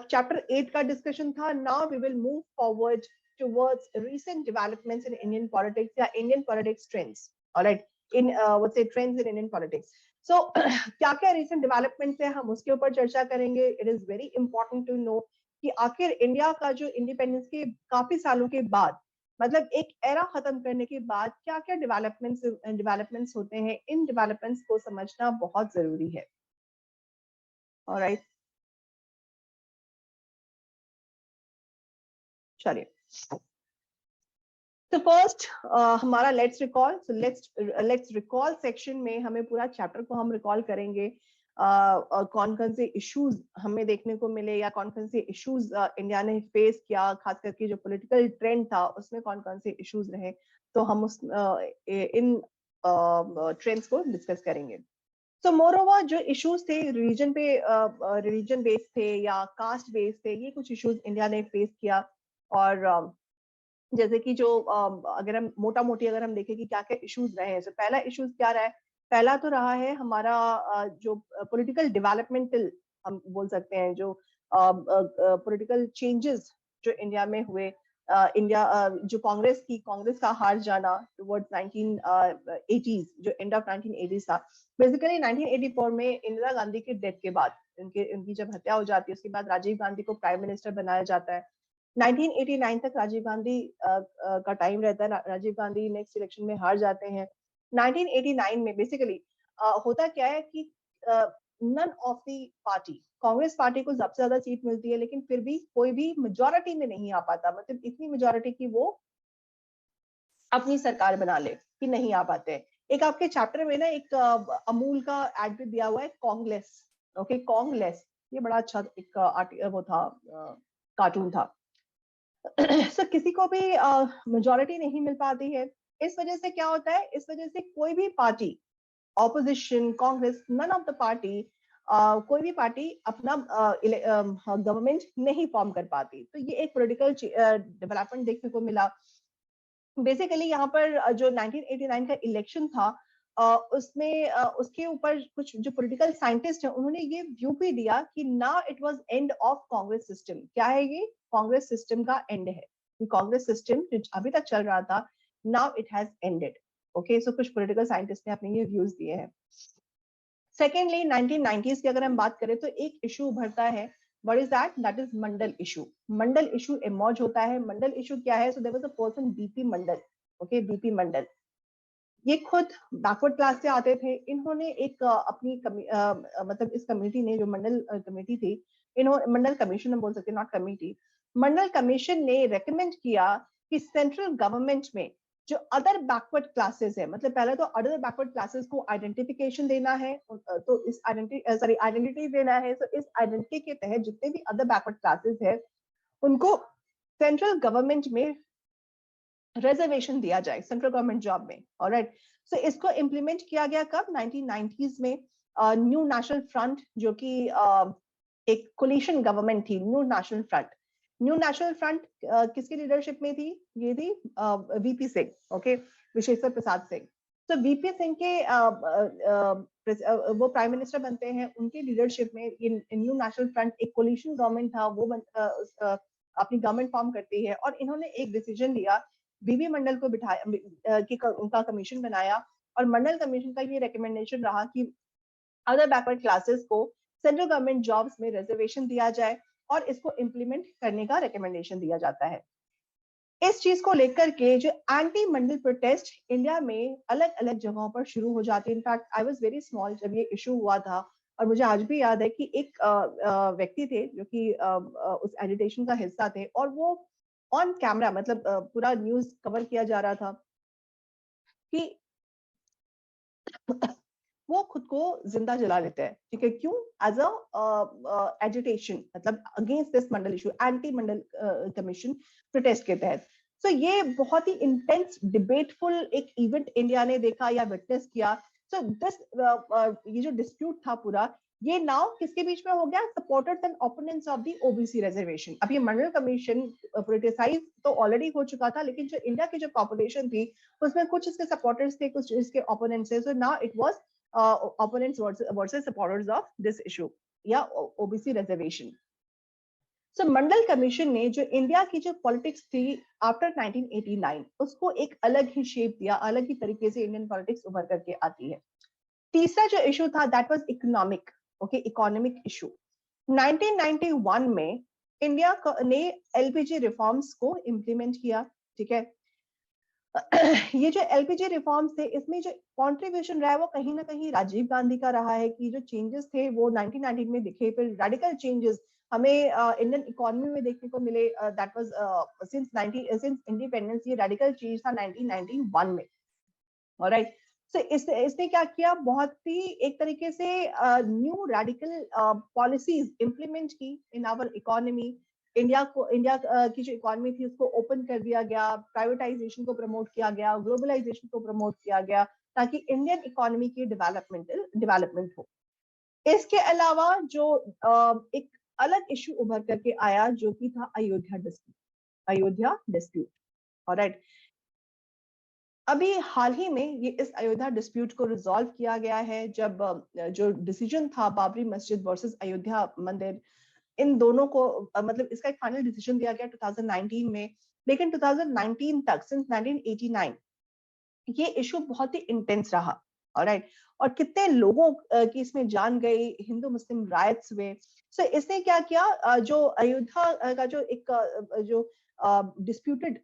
चैप्टर 8 का डिस्कशन था। Now we will move forward towards recent developments in Indian politics या Indian politics trends. Alright, in what's it, trends in Indian politics. So क्या क्या रीसेंट डेवलपमेंट्स है, हम उसके ऊपर चर्चा करेंगे। It is very important to know कि आखिर इंडिया का जो इंडिपेंडेंस के काफी सालों के बाद, मतलब एक एरा खत्म करने के बाद क्या क्या डेवलपमेंट्स होते हैं, इन डेवलपमेंट्स को समझना बहुत जरूरी है। ऑलराइट, चलिए, तो फर्स्ट हमारा let's recall. So let's recall section में हमें पूरा चैप्टर को हम रिकॉल करेंगे, कौन कौन से इश्यूज हमें देखने को मिले या कौन कौन से इश्यूज इंडिया ने फेस किया, खास करके जो पॉलिटिकल ट्रेंड था उसमें कौन कौन से इश्यूज रहे, तो हम उस इन ट्रेंड्स को डिस्कस करेंगे। तो मोरोवर जो इश्यूज थे रिलीजन बेस्ड थे या कास्ट बेस्ड थे, ये कुछ इश्यूज इंडिया ने फेस किया। और जैसे कि जो अगर हम मोटा मोटी अगर हम देखें कि क्या क्या इश्यूज रहे हैं, तो पहला इश्यूज क्या रहा है? पहला तो रहा है हमारा जो पॉलिटिकल डेवलपमेंटल, हम बोल सकते हैं, जो पॉलिटिकल चेंजेस जो इंडिया में हुए। जो कांग्रेस का हार जाना टुवर्ड्स 1980s, जो एंड ऑफ 1980s था। बेसिकली 1984 में इंदिरा गांधी के डेथ के बाद, उनकी जब हत्या हो जाती है, उसके बाद राजीव गांधी को प्राइम मिनिस्टर बनाया जाता है। 1989 तक राजीव गांधी का टाइम रहता है। राजीव गांधी नेक्स्ट इलेक्शन में हार जाते हैं। 1989 में बेसिकली होता क्या है कि none of the party, Congress party को सबसे ज्यादा सीट मिलती है लेकिन फिर भी कोई भी मेजोरिटी में नहीं आ पाता, मतलब इतनी मेजोरिटी की वो अपनी सरकार बना ले कि नहीं आ पाते। एक आपके चैप्टर में ना एक अमूल का एड भी दिया हुआ है, कांग्रेस, ओके कांग्रेस, ये बड़ा अच्छा एक वो था, कार्टून था। सो किसी को भी मेजोरिटी नहीं मिल पाती है। इस वजह से क्या होता है, इस वजह से कोई भी party, opposition, Congress, none of the party, कोई भी पार्टी अपना गवर्नमेंट नहीं फॉर्म कर पाती। तो ये एक पॉलिटिकल डेवलपमेंट देखने को मिला। बेसिकली यहाँ पर जो 1989 का इलेक्शन था, उसमें उसके ऊपर कुछ जो पॉलिटिकल साइंटिस्ट हैं उन्होंने ये व्यू भी दिया कि ना it was end of Congress system. क्या है ये, कांग्रेस सिस्टम का एंड है, कांग्रेस सिस्टम जो अभी तक चल रहा था, now it has ended. Okay, so कुछ पॉलिटिकल साइंटिस्ट ने अपने ये व्यूज दिए हैं। सेकेंडली 1990s की अगर हम बात करें तो एक इशू उभरता है, what is that, that is Mandal issue. Mandal issue emerge होता है। मंडल इशू क्या है, so there was a person BP Mandal, okay BP Mandal, ये खुद बैकवर्ड क्लास से आते थे। इन्होंने एक अपनी मतलब इस कम्युनिटी ने, जो मंडल कमेटी थी, इन्होंने मंडल कमीशन हम बोल सकते हैं, नॉट कमेटी, मंडल कमीशन ने रेकमेंड किया कि सेंट्रल गवर्नमेंट में जो अदर बैकवर्ड क्लासेस है, मतलब पहले तो अदर बैकवर्ड क्लासेस को आइडेंटिफिकेशन देना है, तो इस आइडेंटिटी देना है। तो इस आइडेंटिटी के तहत जितने भी अदर बैकवर्ड क्लासेस है उनको सेंट्रल गवर्नमेंट में रिजर्वेशन दिया जाए, सेंट्रल गवर्नमेंट जॉब में। ऑलराइट, सो इसको इम्प्लीमेंट किया गया कब, 1990s में। न्यू नेशनल फ्रंट, जो कि एक कोलिशन गवर्नमेंट थी, new national front. New national front किसकी लीडरशिप में थी, ये थी वीपी सिंह, ओके, विशेश्वर प्रसाद सिंह। तो वीपी सिंह के वो प्राइम मिनिस्टर बनते हैं, उनकी लीडरशिप में ये न्यू नेशनल फ्रंट एक कोलिशन गवर्नमेंट था, वो अपनी गवर्नमेंट फॉर्म करती है। और इन्होंने एक डिसीजन लिया, बीबी मंडल को बिठाया कि उनका कमीशन बनाया, और मंडल कमीशन का ये रिकमेंडेशन रहा कि अदर बैकवर्ड क्लासेस को सेंट्रल गवर्नमेंट जॉब्स में रिजर्वेशन दिया जाए, और इसको इम्प्लीमेंट करने का रिकमेंडेशन दिया जाता है। इस चीज को लेकर के जो एंटी मंडल प्रोटेस्ट इंडिया में अलग अलग जगहों पर शुरू हो जाते हैं। In fact I was very small जब ये इशू हुआ था, और मुझे आज भी याद है कि एक व्यक्ति थे जो कि उस एजिटेशन का हिस्सा थे, और वो ऑन कैमरा, मतलब पूरा न्यूज कवर किया जा रहा था कि वो खुद को जिंदा जला लेते हैं। ठीक है, क्यों, एज अ एजिटेशन, मतलब against this Mandal issue, anti Mandal commission protest के तहत। सो ये बहुत ही इंटेंस डिबेटफुल एक इवेंट इंडिया ने देखा या विटनेस किया। सो दिस ये जो डिस्प्यूट था पूरा, ये नाउ किसके बीच में हो गया, supporters and opponents of the OBC reservation. अब ये मंडल कमीशन पोलिटिसाइज तो ऑलरेडी हो चुका था, लेकिन जो इंडिया की जो पॉपुलेशन थी उसमें कुछ इसके सपोर्टर्स थे, कुछ इसके ओपोनेंट्स थे। So now it was opponents versus supporters of this issue या OBC reservation. So मंडल कमीशन ने जो इंडिया की जो पॉलिटिक्स थी आफ्टर 1989 उसको एक अलग ही शेप दिया, अलग ही तरीके से इंडियन पॉलिटिक्स उभर करके आती है। तीसरा जो इशू था that was economic, okay, economic issue. 1991 में इंडिया ने एलपीजी रिफॉर्म्स को इम्प्लीमेंट किया। ठीक है, ये जो एलपीजी रिफॉर्म्स थे, इसमें जो कंट्रीब्यूशन रहा है वो कहीं ना कहीं राजीव गांधी का रहा है, कि जो चेंजेस थे वो 1919 में दिखे, फिर रेडिकल चेंजेस हमें इंडियन इकोनॉमी में देखने को मिले। दैट वाज सिंस इंडिपेंडेंस, ये रेडिकल चेंज था 1991 में। ऑलराइट, सो इसने क्या किया, बहुत ही एक तरीके से न्यू रेडिकल पॉलिसीज इंप्लीमेंट की इन आवर इकोनॉमी। इंडिया की जो इकोनॉमी थी उसको ओपन कर दिया गया, प्राइवेटाइजेशन को प्रमोट किया गया, ग्लोबलाइजेशन को प्रमोट किया गया, ताकि इंडियन इकोनॉमी की डेवलपमेंट हो। इसके अलावा जो एक अलग इशू उभर करके आया जो कि था अयोध्या डिस्प्यूट। ऑलराइट, अभी हाल ही में ये इस अयोध्या डिस्प्यूट को रिजॉल्व किया गया है, जब जो डिसीजन था बाबरी मस्जिद वर्सेस अयोध्या मंदिर, इन दोनों को मतलब इसका एक फाइनल डिसीजन दिया गया 2019 में। लेकिन 2019 तक, सिंस 1989, ये इशू बहुत ही इंटेंस रहा। ऑलराइट, और कितने लोगों की इसमें जान गई, हिंदू मुस्लिम राइट्स हुए। सो इसने क्या किया, जो अयोध्या का जो एक जो डिस्प्यूटेड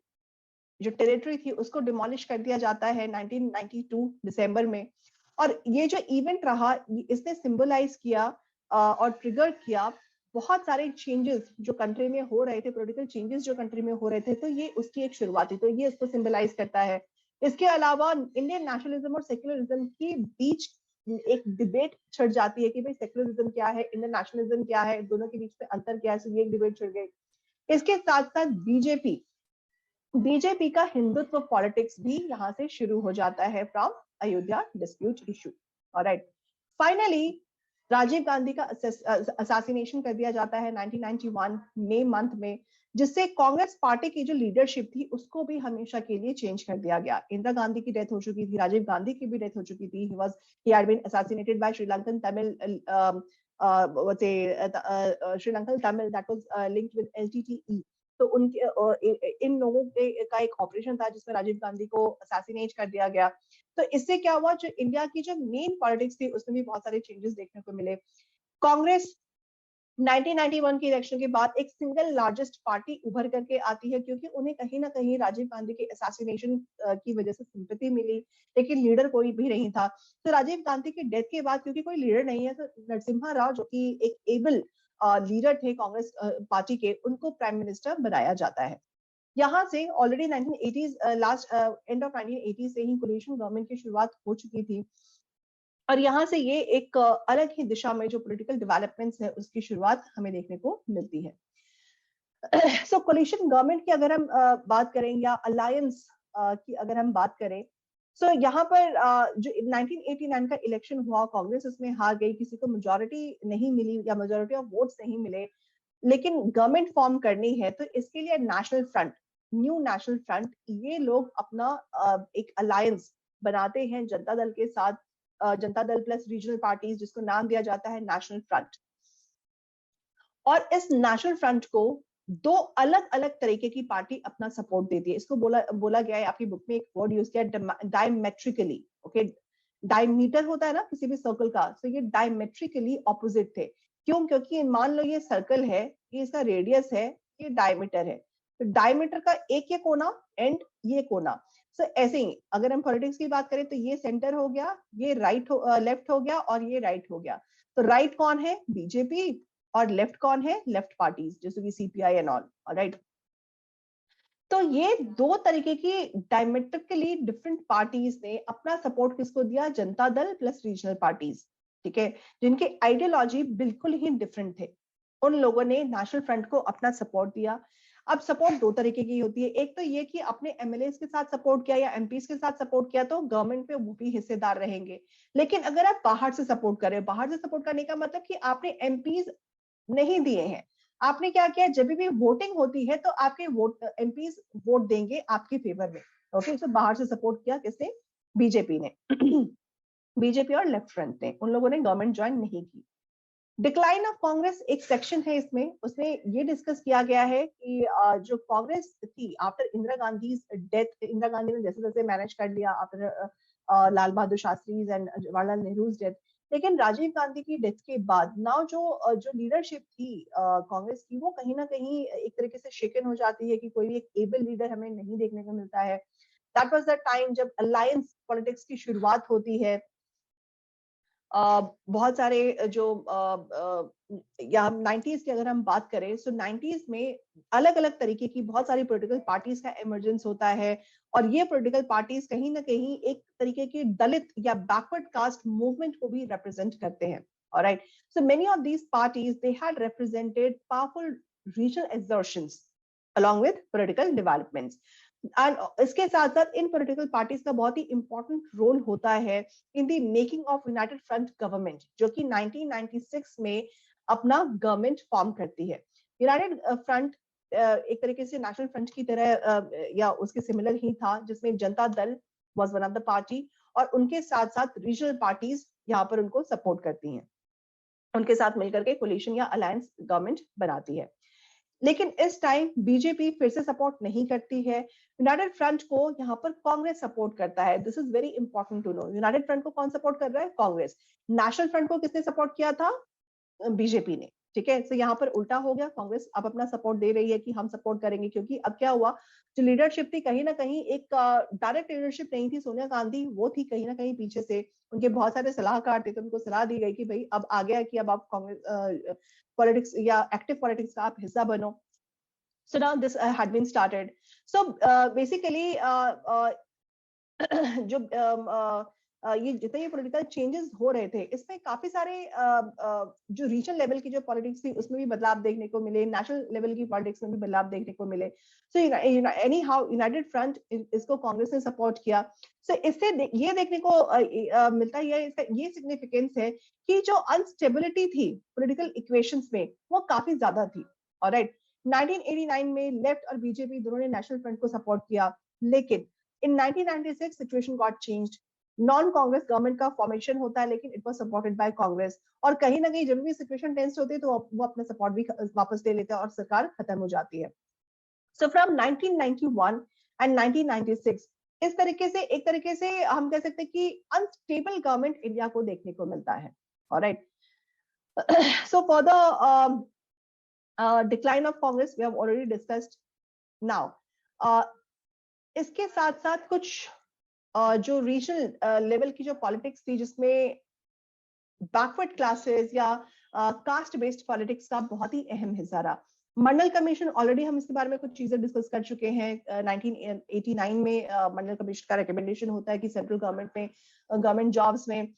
जो टेरिटरी थी उसको डिमोलिश कर दिया जाता है 1992 दिसंबर में, और ये जो इवेंट रहा इसने सिंबलाइज किया और ट्रिगर किया बहुत सारे चेंजेस जो कंट्री में हो रहे थे, पॉलिटिकल चेंजेस जो कंट्री में हो रहे थे, तो ये उसकी एक शुरुआत थी, तो ये इसको सिंबलाइज करता है। इसके अलावा इंडियन नेशनलिज्म और सेक्युलरिज्म के बीच एक डिबेट छिड़ जाती है कि भाई सेक्युलरिज्म क्या है, इंडियन नेशनलिज्म क्या है, दोनों के बीच में अंतर क्या है, ये एक डिबेट छिड़ गई। इसके साथ साथ बीजेपी का हिंदुत्व पॉलिटिक्स भी यहाँ से शुरू हो जाता है from Ayodhya dispute issue. Alright, finally Rajiv Gandhi का असासिनेशन कर दिया जाता है 1991 मई मंथ में, जिससे कांग्रेस पार्टी की जो लीडरशिप थी उसको भी हमेशा के लिए चेंज कर दिया गया। इंदिरा गांधी की डेथ हो चुकी थी, राजीव गांधी की भी डेथ हो चुकी थी। he had been assassinated by Sri Lankan Tamil Sri Lankan Tamil that was linked with LTTE। तो उनके इन लोगों के का एक ऑपरेशन था जिसमें राजीव गांधी को असैसिनेट कर दिया गया। तो इससे क्या हुआ, जो इंडिया की जो मेन पॉलिटिक्स थी उसमें भी बहुत सारे चेंजेस देखने को मिले। कांग्रेस 1991 के इलेक्शन के बाद एक सिंगल लार्जेस्ट पार्टी उभर करके आती है, क्योंकि उन्हें कहीं ना कहीं राजीव गांधी के असैसिनेशन की वजह से सिंपैथी मिली, लेकिन लीडर कोई भी नहीं था। तो राजीव गांधी की डेथ के बाद क्योंकि कोई लीडर नहीं है, तो नरसिम्हा राव जो कि एक एबल लीडर थे कांग्रेस पार्टी के, उनको प्राइम मिनिस्टर बनाया जाता है। यहाँ से already 1980s last end of 1980 से ही कोलिशन गवर्नमेंट की शुरुआत हो चुकी थी, और यहाँ से ये एक अलग ही दिशा में जो पॉलिटिकल डेवलपमेंट्स है उसकी शुरुआत हमें देखने को मिलती है। सो कोलिशन गवर्नमेंट की अगर हम बात करें या अलायंस की अगर हम बात करें, सो यहाँ पर जो 1989 का इलेक्शन हुआ, कांग्रेस उसमें हार गई, किसी को मेजोरिटी नहीं मिली या मेजोरिटी ऑफ वोट्स नहीं मिले, लेकिन गवर्नमेंट फॉर्म करनी है तो इसके लिए national front, new national front, ये लोग अपना एक अलायंस बनाते हैं जनता दल के साथ, Janata Dal plus regional parties, जिसको नाम दिया जाता है नेशनल फ्रंट। और इस नेशनल फ्रंट को दो अलग अलग तरीके की पार्टी अपना सपोर्ट देती है। इसको बोला गया है, आपकी बुक में एक वर्ड यूज किया, डायमेट्रिकली। ओके, डायमीटर होता है ना किसी भी सर्कल का, तो ये डायमेट्रिकली ऑपोजिट थे। क्यों? क्योंकि मान लो ये सर्कल है, ये इसका रेडियस है, ये डायमीटर है, तो डायमीटर का एक ये कोना एंड ये कोना। सो ऐसे ही अगर हम पॉलिटिक्स की बात करें तो ये सेंटर हो गया, ये लेफ्ट हो गया और ये राइट हो गया। तो राइट कौन है? बीजेपी, और लेफ्ट कौन है? लेफ्ट पार्टीज जैसे कि सीपीआई एंड ऑल। राइट, तो ये दो तरीके की डायमेट्रिकली डिफरेंट पार्टीज ने अपना सपोर्ट किसको दिया? Janata Dal plus regional parties, ठीक है, जिनके आइडियोलॉजी बिल्कुल ही डिफरेंट थे। उन लोगों ने नेशनल फ्रंट को अपना सपोर्ट दिया। अब सपोर्ट दो तरीके की होती है, एक तो ये कि अपने एमएलए के साथ सपोर्ट किया या एमपीज के साथ सपोर्ट किया तो गवर्नमेंट पे वो भी हिस्सेदार रहेंगे। लेकिन अगर आप बाहर से सपोर्ट करें, बाहर से सपोर्ट करने का मतलब कि आपने एमपीज नहीं दिए हैं, आपने क्या किया, जब भी वोटिंग होती है तो आपके एमपीज वोट देंगे आपके फेवर में। ओके, तो बाहर से सपोर्ट किया किसने? बीजेपी ने। बीजेपी और लेफ्ट फ्रंट ने, उन लोगों ने गवर्नमेंट ज्वाइन नहीं की। डिक्लाइन ऑफ कांग्रेस एक सेक्शन है इसमें, उसमें ये डिस्कस किया गया है कि जो कांग्रेस थी आफ्टर इंदिरा गांधी डेथ, इंदिरा गांधी ने जैसे जैसे मैनेज कर लिया after Lal Bahadur Shastri and Jawaharlal Nehru death, लेकिन राजीव गांधी की डेथ के बाद नाउ जो लीडरशिप थी कांग्रेस की, वो कहीं ना कहीं एक तरीके से शेकन हो जाती है कि कोई भी एक एबल लीडर हमें नहीं देखने को मिलता है। दैट वाज द टाइम जब अलायंस पॉलिटिक्स की शुरुआत होती है। बहुत सारे जो या 90s की अगर हम बात करें, सो 90s में अलग अलग तरीके की बहुत सारी पॉलिटिकल पार्टीज का इमरजेंस होता है, और ये पॉलिटिकल पार्टीज कहीं ना कहीं एक तरीके की दलित या बैकवर्ड कास्ट मूवमेंट को भी रिप्रेजेंट करते हैं। Alright, so many of these parties they had represented powerful regional exertions along with political developments। And इसके साथ साथ इन पॉलिटिकल पार्टीज का बहुत ही इंपॉर्टेंट रोल होता है in the making of United front government, जो कि 1996 में अपना गवर्नमेंट फॉर्म करती है। यूनाइटेड फ्रंट एक तरीके से नेशनल फ्रंट की तरह या उसके सिमिलर ही था, जिसमें Janata Dal was one of the party, और उनके साथ साथ रीजनल पार्टीज यहाँ पर उनको सपोर्ट करती हैं, उनके साथ मिलकर के कोलिशन या अलायंस गवर्नमेंट बनाती है। लेकिन इस टाइम बीजेपी फिर से सपोर्ट नहीं करती है, यूनाइटेड फ्रंट को यहाँ पर कांग्रेस सपोर्ट करता है। This is very important to know. United Front को कौन सपोर्ट कर रहा है? कांग्रेस। नेशनल फ्रंट को किसने सपोर्ट किया था? बीजेपी ने, ठीक है। तो यहाँ पर उल्टा हो गया, कांग्रेस अब अपना सपोर्ट दे रही है कि हम सपोर्ट करेंगे, क्योंकि अब क्या हुआ, जो लीडरशिप थी कहीं ना कहीं एक डायरेक्ट लीडरशिप नहीं थी सोनिया गांधी, वो थी कहीं ना कहीं पीछे से, उनके बहुत सारे सलाहकार थे, तो उनको सलाह दी गई कि भाई अब आ गया कि अब आप कांग्रेस पॉलिटिक्स या एक्टिव पॉलिटिक्स का आप हिस्सा बनो। So now this had been started. So basically जो ये जितने ये पॉलिटिकल चेंजेस हो रहे थे, इसमें काफी सारे जो रीजनल लेवल की जो पॉलिटिक्स थी उसमें भी बदलाव देखने को मिले, नेशनल लेवल की पॉलिटिक्स में भी बदलाव देखने को मिले। So any how United front, इसको कांग्रेस ने सपोर्ट किया। सो इससे ये देखने को मिलता है, इसका ये सिग्निफिकेंस है कि जो अनस्टेबिलिटी थी पॉलिटिकल इक्वेशंस में वो काफी ज्यादा थी। ऑलराइट, 1989 में लेफ्ट और बीजेपी दोनों ने नेशनल फ्रंट को सपोर्ट किया, लेकिन in 1996 situation got changed, non Congress government का फॉर्मेशन होता है, लेकिन it was supported by Congress, और कहीं ना कहीं जब भी सिचुएशन टेंस होती है तो वो अपना सपोर्ट भी वापस ले लेते हैं और सरकार खत्म हो जाती है। सो फ्रॉम 1991 एंड 1996 इस तरीके से एक तरीके से हम कह सकते हैं कि अनस्टेबल गवर्नमेंट इंडिया को देखने को मिलता है। Alright, so for the decline of Congress we have already discussed. Now इसके साथ साथ कुछ जो रीजनल लेवल की जो पॉलिटिक्स थी, जिसमें बैकवर्ड क्लासेस या कास्ट बेस्ड पॉलिटिक्स का बहुत ही अहम हिस्सा रहा। मंडल कमीशन, ऑलरेडी हम इसके बारे में कुछ चीजें डिस्कस कर चुके हैं। 1989 में मंडल कमीशन का रिकमेंडेशन होता है कि सेंट्रल गवर्नमेंट में गवर्नमेंट जॉब्स में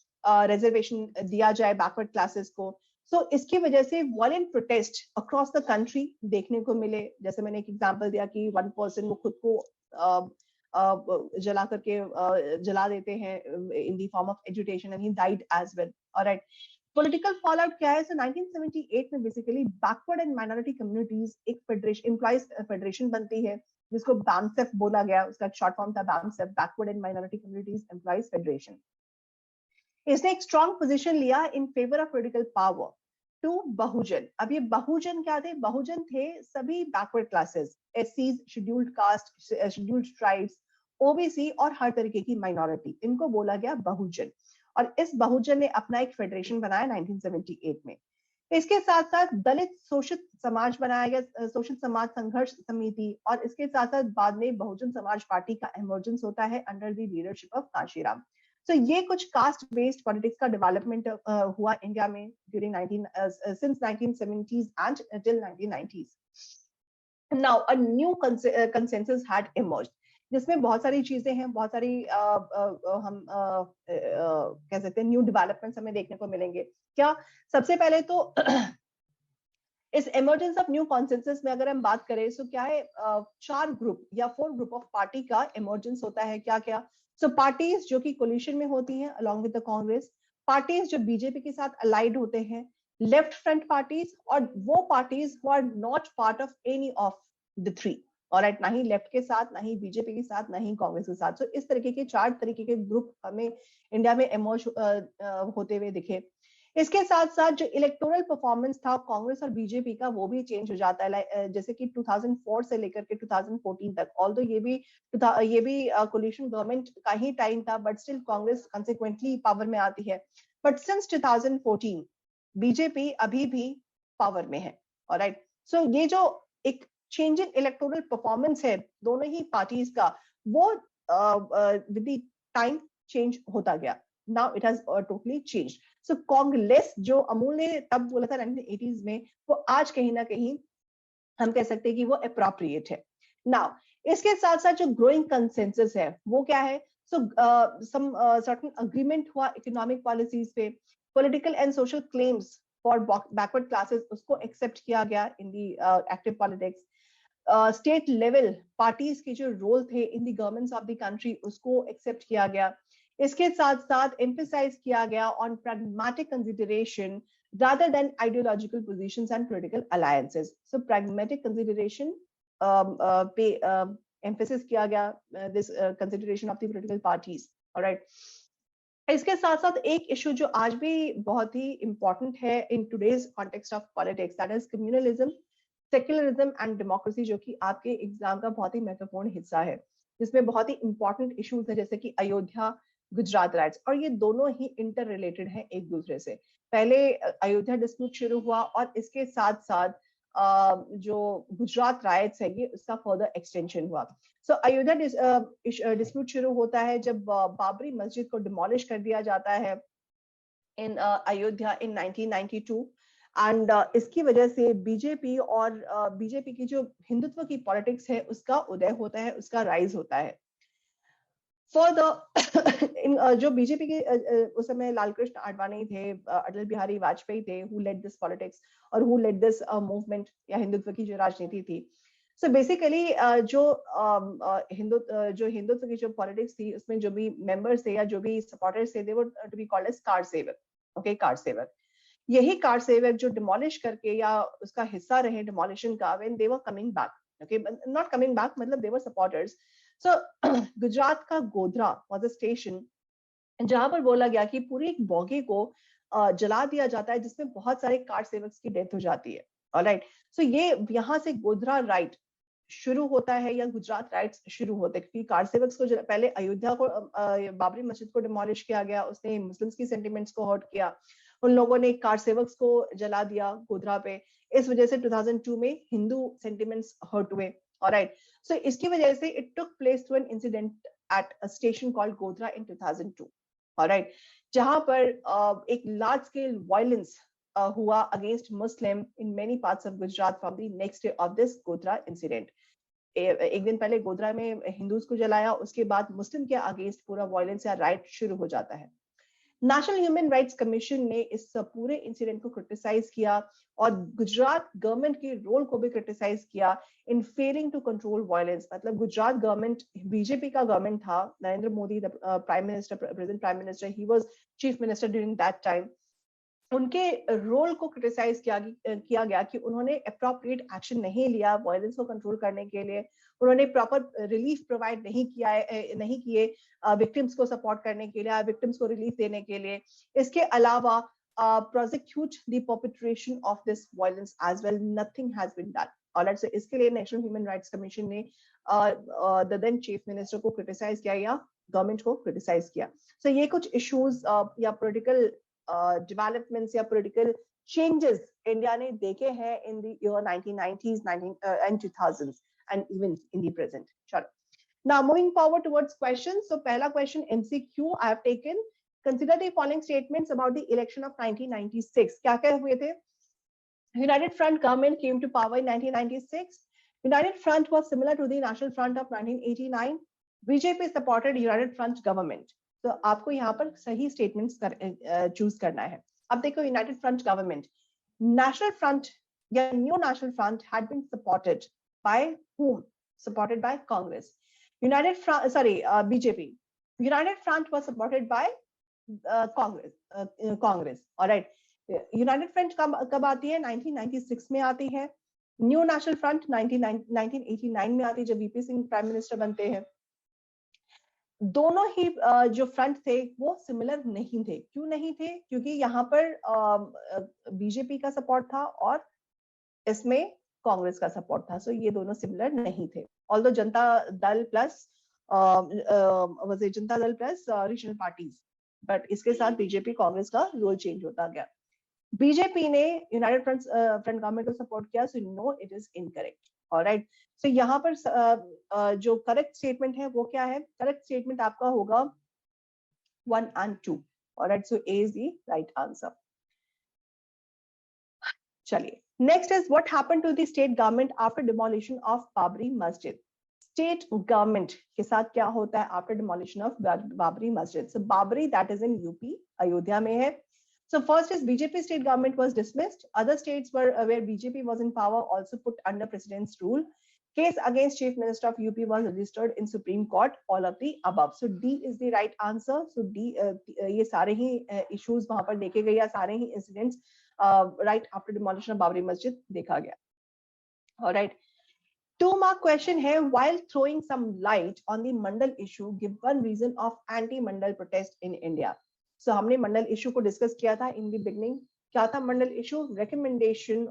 रिजर्वेशन दिया जाए बैकवर्ड क्लासेस को। सो इसकी वजह से violent protest across the country देखने को मिले। जैसे मैंने एक एग्जांपल दिया कि वन पर्सन वो खुद को जला करके जला देते हैं in the form of agitation and he died as well. Alright, political fallout क्या है? सो 1978 में basically backward and minority communities एक फेडरेशन, एम्प्लॉइज फेडरेशन बनती है, जिसको बैंसेफ बोला गया, उसका शॉर्ट फॉर्म था BAMCEF, backward and minority communities employees federation. इसने एक स्ट्रॉन्ग पोजीशन लिया in favour of political power to Bahujan. अब ये बहुजन क्या थे? बहुजन थे सभी बैकवर्ड क्लासेस, एससीज, scheduled caste, scheduled tribes, OBC और हर तरीके की माइनॉरिटी, इनको बोला गया बहुजन। और इस बहुजन ने अपना एक फेडरेशन बनाया 1978 में। इसके साथ साथ दलित शोषित समाज बनाया गया, शोषित समाज संघर्ष समिति, और इसके साथ साथ बाद में बहुजन समाज पार्टी का इमर्जेंस होता है under the leadership of Kanshiram. तो ये कुछ कास्ट बेस्ड पॉलिटिक्स का डेवलपमेंट हुआ इंडिया में during since 1970s and till 1990s। Now a new consensus had emerged, जिसमें बहुत सारी चीजें हैं, बहुत सारी हम कह सकते हैं न्यू डेवलपमेंट्स हमें देखने को मिलेंगे। क्या? सबसे पहले तो इस इमर्जेंस ऑफ न्यू कॉन्सेंसस में अगर हम बात करें तो क्या है, 4 ग्रुप या 4 ग्रुप ऑफ पार्टी का इमर्जेंस होता है। क्या क्या? सो पार्टीज जो कि कोलिशन में होती हैं along with the Congress, parties जो बीजेपी के साथ अलाइड होते हैं, लेफ्ट फ्रंट पार्टीज, और वो parties who are not part of any of the three. Alright, ना ही लेफ्ट के साथ, ना ही बीजेपी के साथ, ना ही कांग्रेस के साथ। सो इस तरीके के 4 तरीके के ग्रुप हमें इंडिया में इमर्ज होते हुए दिखे। इसके साथ साथ जो इलेक्टोरल परफॉर्मेंस था कांग्रेस और बीजेपी का, वो भी चेंज हो जाता है, जैसे कि 2004 से लेकर के 2014 तक। ऑल्दो ये भी कोलिशन गवर्नमेंट का ही टाइम था, but still Congress consequently power में आती है। बट सिंस 2014 बीजेपी अभी भी पावर में है। ऑलराइट, सो ये जो एक चेंज इन इलेक्टोरल परफॉर्मेंस है दोनों ही पार्टीज का, वो विद द टाइम चेंज होता गया। Now it has totally changed. So Congress जो अमूल ने तब बोला था 1980s में, वो आज कहीं ना कहीं हम कह सकते हैं कि वो appropriate है। Now इसके साथ साथ जो growing consensus है वो क्या है? So some certain agreement हुआ economic policies पे, political and social claims for backward classes उसको accept किया गया in the active politics. State level parties के जो रोल थे in the governments of the country उसको एक्सेप्ट किया गया। इसके साथ साथ एम्फसाइज किया गया on pragmatic consideration rather than ideological positions and political alliances. So pragmatic consideration पे emphasis किया गया this consideration of the political parties. All right. इसके साथ साथ एक इशू जो आज भी बहुत ही इंपॉर्टेंट है in today's context of politics, that is communalism, secularism and democracy, जो कि आपके एग्जाम का बहुत ही महत्वपूर्ण हिस्सा है, जिसमें बहुत ही इंपॉर्टेंट इश्यूज है जैसे कि अयोध्या, गुजरात राइट्स, और ये दोनों ही इंटर रिलेटेड हैं एक दूसरे से। पहले अयोध्या डिस्प्यूट शुरू हुआ और इसके साथ साथ जो गुजरात राइट्स है ये उसका फर्दर एक्सटेंशन हुआ। सो अयोध्या डिस्प्यूट शुरू होता है जब बाबरी मस्जिद को डिमोलिश कर दिया जाता है इन अयोध्या इन 1992 एंड इसकी वजह से बीजेपी और बीजेपी की जो हिंदुत्व की पॉलिटिक्स है उसका उदय होता है, उसका राइज होता है। फॉर द जो बीजेपी के उस समय लालकृष्ण आडवाणी थे, अटल बिहारी वाजपेयी थे, हु लेड दिस पॉलिटिक्स और हु लेड दिस मूवमेंट या हिंदुत्व की जो राजनीति थी। सो बेसिकली जो हिंदुत्व की जो पॉलिटिक्स थी उसमें जो भी मेंबर्स थे या जो भी सपोर्टर्स थे, they were to be called as kar sevak. Okay, kar sevak, यही कार सेवक जो डिमोलिश करके या उसका हिस्सा रहे डिमोलिशन का, when they were coming back, okay, not coming back मतलब दे वर सपोर्टर्स। सो गुजरात का गोधरा वाज अ स्टेशन जहां पर बोला गया कि पूरी एक बॉगी को जला दिया जाता है जिसमें बहुत सारे कार सेवक्स की डेथ हो जाती है। ऑलराइट, सो ये यहाँ से गोधरा राइट शुरू होता है या गुजरात राइट्स शुरू होते हैं, क्योंकि कार सेवक्स को पहले अयोध्या को बाबरी मस्जिद को डिमोलिश किया गया, उसने मुस्लिम्स की सेंटिमेंट्स को हर्ट किया, उन लोगों ने कार सेवक्स को जला दिया गोधरा पे, इस वजह से 2002 में हिंदू सेंटिमेंट्स हर्ट हुए। ऑलराइट, सो इसकी वजह से it took place through an incident at a station called Godhra in 2002। Alright, जहां पर एक लार्ज स्केल वायलेंस हुआ against Muslim in many parts of Gujarat from the next day of this Godhra incident. एक दिन पहले गोधरा में हिंदूज को जलाया, उसके बाद मुस्लिम के अगेंस्ट पूरा वायलेंस या राइट शुरू हो जाता है। नेशनल ह्यूमन राइट्स कमीशन ने इस पूरे इंसिडेंट को क्रिटिसाइज किया और गुजरात गवर्नमेंट के रोल को भी क्रिटिसाइज किया in failing to control violence. मतलब गुजरात गवर्नमेंट बीजेपी का गवर्नमेंट था, Narendra Modi the prime minister, present prime minister, he was chief minister during that time. उनके रोल को क्रिटिसाइज किया गया कि उन्होंने अप्रोप्रिएट एक्शन नहीं लिया वायलेंस को कंट्रोल करने के लिए, उन्होंने प्रॉपर रिलीफ प्रोवाइड नहीं किए विक्टिम्स को सपोर्ट करने के लिए, विक्टिम्स को रिलीफ देने के लिए। इसके अलावा prosecute the perpetration of this violence as well, nothing has been done. Alright, so इसके लिए नेशनल ह्यूमन राइट्स कमीशन ने द देन चीफ मिनिस्टर को क्रिटिसाइज किया या गवर्नमेंट को क्रिटिसाइज किया। सो ये कुछ इश्यूज या पॉलिटिकल developments या political changes India ने देखे हैं in the year 1990s, and 2000s and even in the present. चलो, now moving forward towards questions. So पहला question MCQ I have taken. Consider the following statements about the election of 1996. क्या क्या हुए थे? United Front government came to power in 1996. United Front was similar to the National Front of 1989. BJP supported United Front government. तो आपको यहाँ पर सही स्टेटमेंट्स चूज करना है। अब देखो, united front government, national front या new national front had been supported by whom? Supported by Congress. United Front, BJP. United Front was supported by Congress. Alright. United Front कब आती है? 1996 में आती है। न्यू नेशनल फ्रंट 1989 में आती है जब वीपी सिंह प्राइम मिनिस्टर बनते हैं। दोनों ही जो फ्रंट थे वो सिमिलर नहीं थे। क्यों नहीं थे? क्योंकि यहाँ पर बीजेपी का सपोर्ट था और इसमें कांग्रेस का सपोर्ट था। सो ये दोनों सिमिलर नहीं थे। Although Janata Dal plus regional parties, but इसके साथ बीजेपी कांग्रेस का रोल चेंज होता गया। बीजेपी ने यूनाइटेड फ्रंट गवर्नमेंट को सपोर्ट किया, so no, it is incorrect. Alright, so यहाँ पर जो करेक्ट स्टेटमेंट है वो क्या है? करेक्ट स्टेटमेंट आपका होगा 1 and 2। Alright, so A is the right answer. चलिए, next is what happened to the state government after demolition of Babri Masjid. State government के साथ क्या होता है after demolition of Babri Masjid? So Babri, that is in UP, Ayodhya में है। So first is BJP state government was dismissed. Other states where BJP was in power also put under president's rule. Case against Chief Minister of UP was registered in Supreme Court. All of the above. So D is the right answer. So D ये सारे ही issues वहाँ पर देखे गए या सारे ही incidents right after demolition of Babri Masjid देखा गया. All right. 2-mark question है, while throwing some light on the Mandal issue, give one reason of anti-Mandal protest in India. So हमने मंडल इशू को डिस्कस किया था इन द बिगनिंग। क्या था Mandal issue? Recommendation